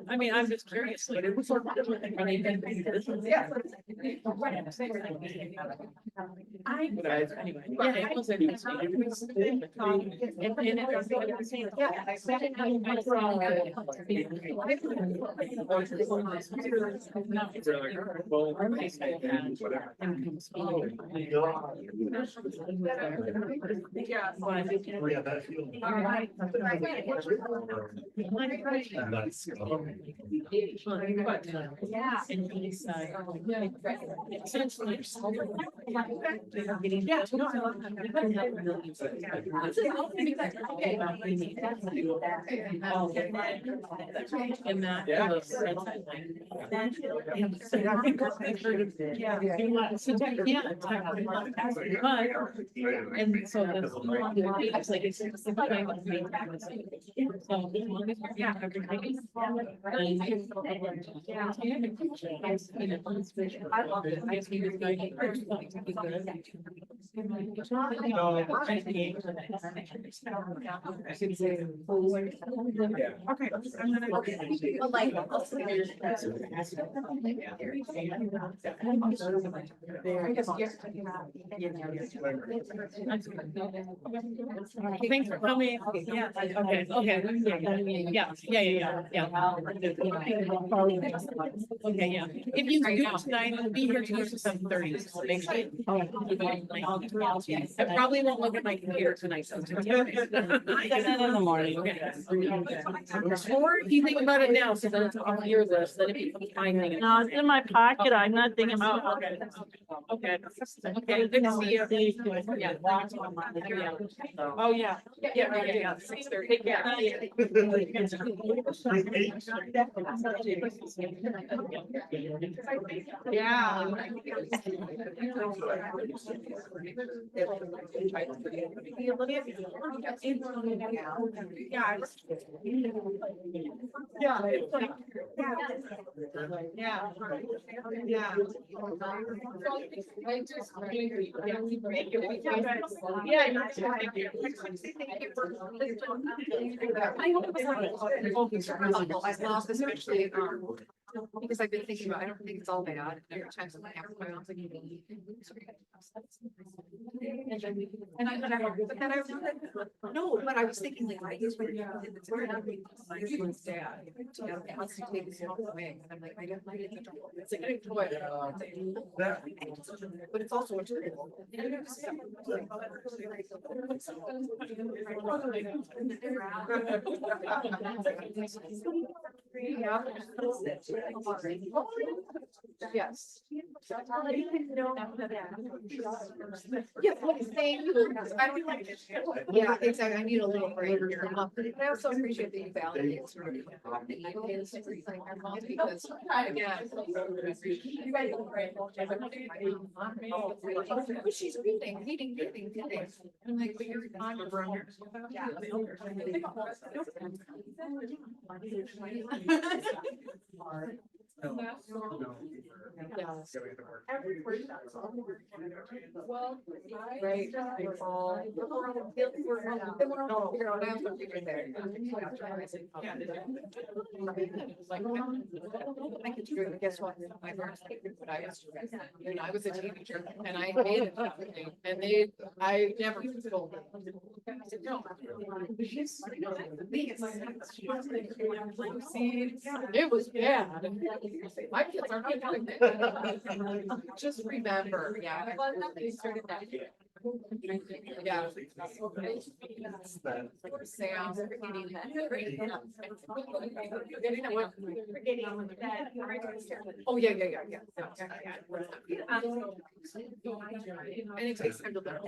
I mean, I'm just curious, like, it was sort of different. Yeah. Anyway, yeah, it was interesting. It was, and it was the same. Yeah, I said it. Yeah. And so it's like it's I love it. I just need Thanks for coming. Yeah, okay, yeah. Okay, yeah. If you do it tonight, I'll be here till 7:30. So make sure. I probably won't look at my computer tonight. So. In the morning. Okay. Or if you think about it now, so then it's off your list, then it becomes fine. No, it's in my pocket. I'm not thinking about. Okay. Okay, good to see you. Yeah. Oh, yeah. Yeah. 6:30. Yeah. Yeah. I love especially, because I've been thinking about, I don't think it's all bad, and every time something happens, my mom's like. And I, but then I was like, no, but I was thinking like, I used to. It's very dad, wants to take his home away, and I'm like, I don't like it. It's like, I enjoy it. But it's also a tool. Yes. Yeah, what he's saying, I don't like it. Yeah, exactly, I need a little break here. But I also appreciate that you validate sort of. Because, again. But she's reading. I'm like, but you're on the runner. Well, right. We're all figure out how to figure there. I could do it, guess what? My first when I was a teenager and I hated everything and I never told them. I said, no. It was bad. My kids are not doing that. Just remember, yeah. Yeah. Sam. Oh, yeah. And it takes time to learn.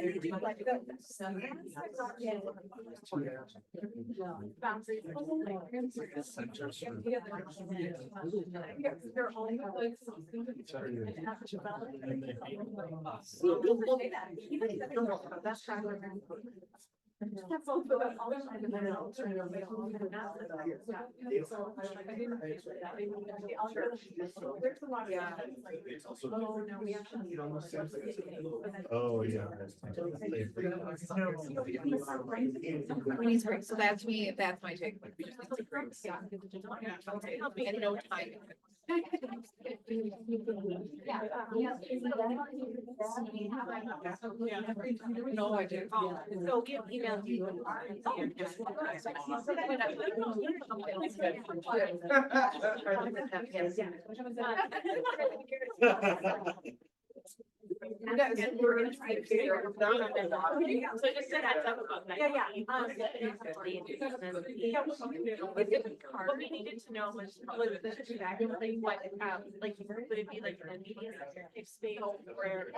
Oh, yeah. So that's me, that's my take. And no time. No, I didn't. So we have emailed you. And we're gonna try to figure out. So just said heads up about that. What we needed to know was exactly what, like, would it be like an immediate space where?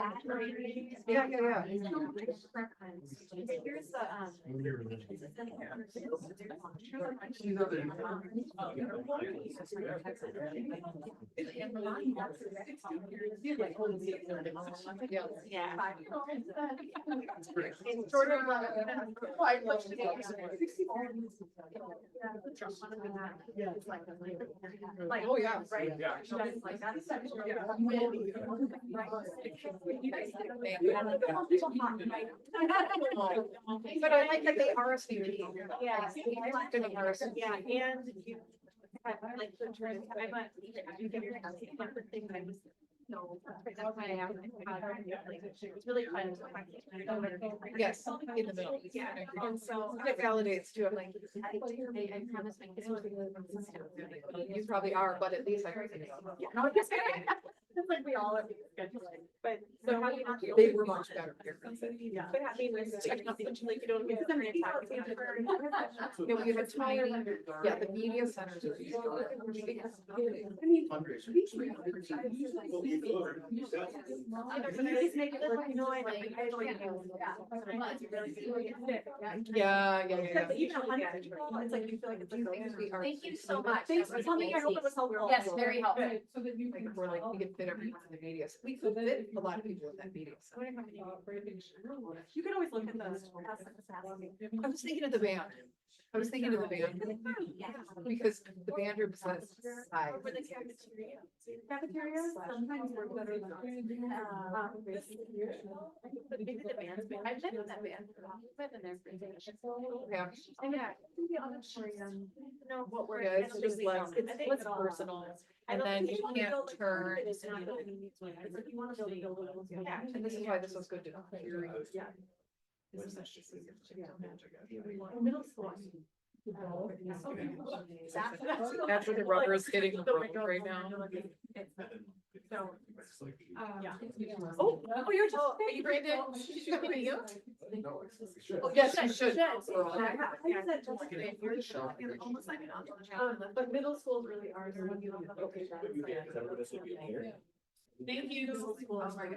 Yeah. Here's the, yeah. It's sort of like, Oh, yeah. right. Yeah. Like that's. But I like that they RSVP. Yeah. Yeah, And you have like the turn, I went, you give your different things. No, that's why I asked. It's really fun. yes, in the middle. Yeah, and so. It validates too, I'm like, I promise my kids will be really consistent. you probably are, but at least I heard it. Yeah, no, it's like we all are scheduling, but So how do you not? They were much better. Yeah. But I mean, like, like, you don't get them any time. Yeah, we have a tiny, yeah, the media centers are. I mean. Make it look, you know, I like. Yeah, yeah, yeah. Even 100 people, it's like you feel like it's like. Thank you so much. Thanks for coming. I hope it was helpful. Yes, very helpful. So that you can, we're like, we could fit everyone in the media, so we could fit a lot of people in that media. So You can always look at the. I was thinking of the band. I was thinking of the band. Because the band room says size. Cafeterias, sometimes work better than. Maybe the band's been. I've been in that band. I've been there. Yeah. No, what we're. Yeah, it's just less, it's less personal. And then you can't turn. It's not that we need to, it's like you wanna build a building. Yeah, and this is why this was good to hear. Yeah. Middle school. That's where the rubber is hitting the road right now. So. Yeah. Oh, you're just. Are you Brandon? She's gonna be you? Oh, yes, I should. But middle schools really are. Thank you. Oh my God.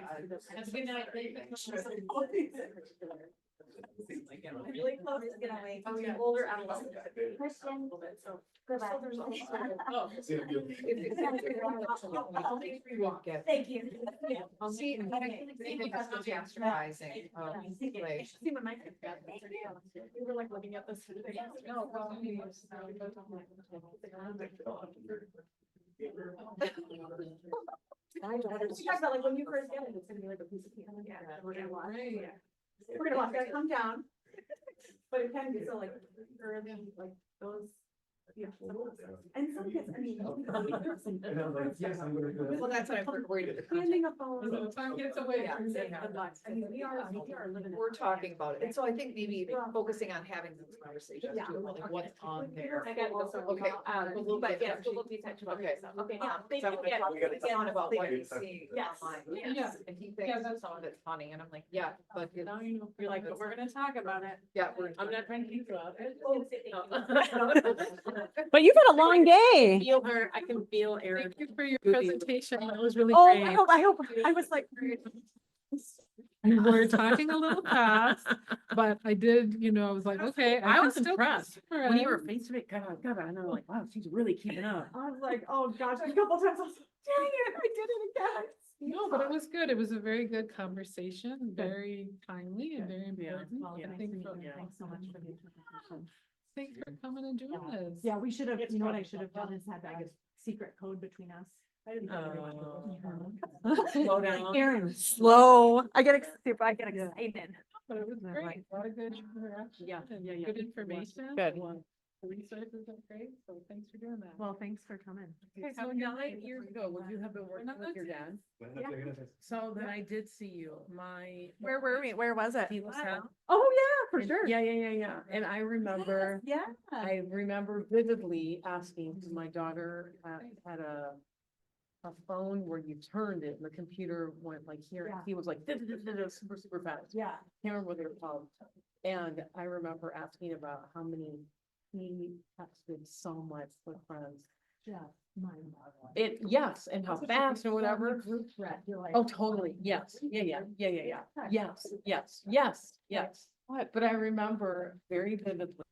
Have a good night. Really close to get away. Oh, yeah. Older adolescents. Kristen. So. Goodbye. Thank you. I'll see, I think that's the bastardizing of like. See when my kids got this. We were like looking at this. My daughter's. We talked about like when you first get it, it's gonna be like a piece of candy. Yeah. We're gonna watch. We're gonna watch that come down. But it can be so like early, like those. Yeah. And some kids, I mean. Well, that's what I'm worried about. Handing a phone. So time gets away. Yeah, I mean, we are living. We're talking about it, and so I think maybe focusing on having those conversations Yeah. too, like what's on there. I gotta go. Okay. But yeah, we'll be touching. Okay. Okay. So I'm gonna talk to Son about what he's seeing Yes. online. Yes. And he thinks some of it's funny, and I'm like, yeah, but it's. You're like, but we're gonna talk about it. Yeah, we're. I'm not trying to interrupt. But you've had a long day. Feel her, I can feel Erin. Thank you for your presentation, that was really Oh, great. I hope, I was like. We were talking a little fast, but I did, I was like, okay. I was can still- impressed. When you were Right. face to face, God, and I'm like, wow, she's really keeping up. I was like, oh gosh, a couple times I was like, dang it, I did it again. No, but it was good. It was a very good conversation, very timely and very important. Well, nice to Thanks meet for- you. Thanks so much for the interpretation. Thanks for coming and doing this. Yeah, we should have, you know what I should have done is had that secret code between us. Slow down. Erin, slow. I get excited. But it was great. A lot of good interaction. Yeah. Good information. Good. The resources are great, so thanks for doing that. Well, thanks for coming. Okay, so 9 years ago, when you have been working with your dad, so then I did see you, Where were we? Where was it? He was at. Oh, yeah, for and- sure. Yeah. And I remember, Yeah. I remember vividly asking, 'cause my daughter had a phone where you turned it and the computer went like here, and Yeah. he was like, super fast. Yeah. Can't remember what they were called. And I remember asking about how many he texted so much with friends. Just mind-boggling. Yes, and how fast and whatever. Group threat, you're like. Oh, totally. Yes. Yeah. Yes. What? But I remember very vividly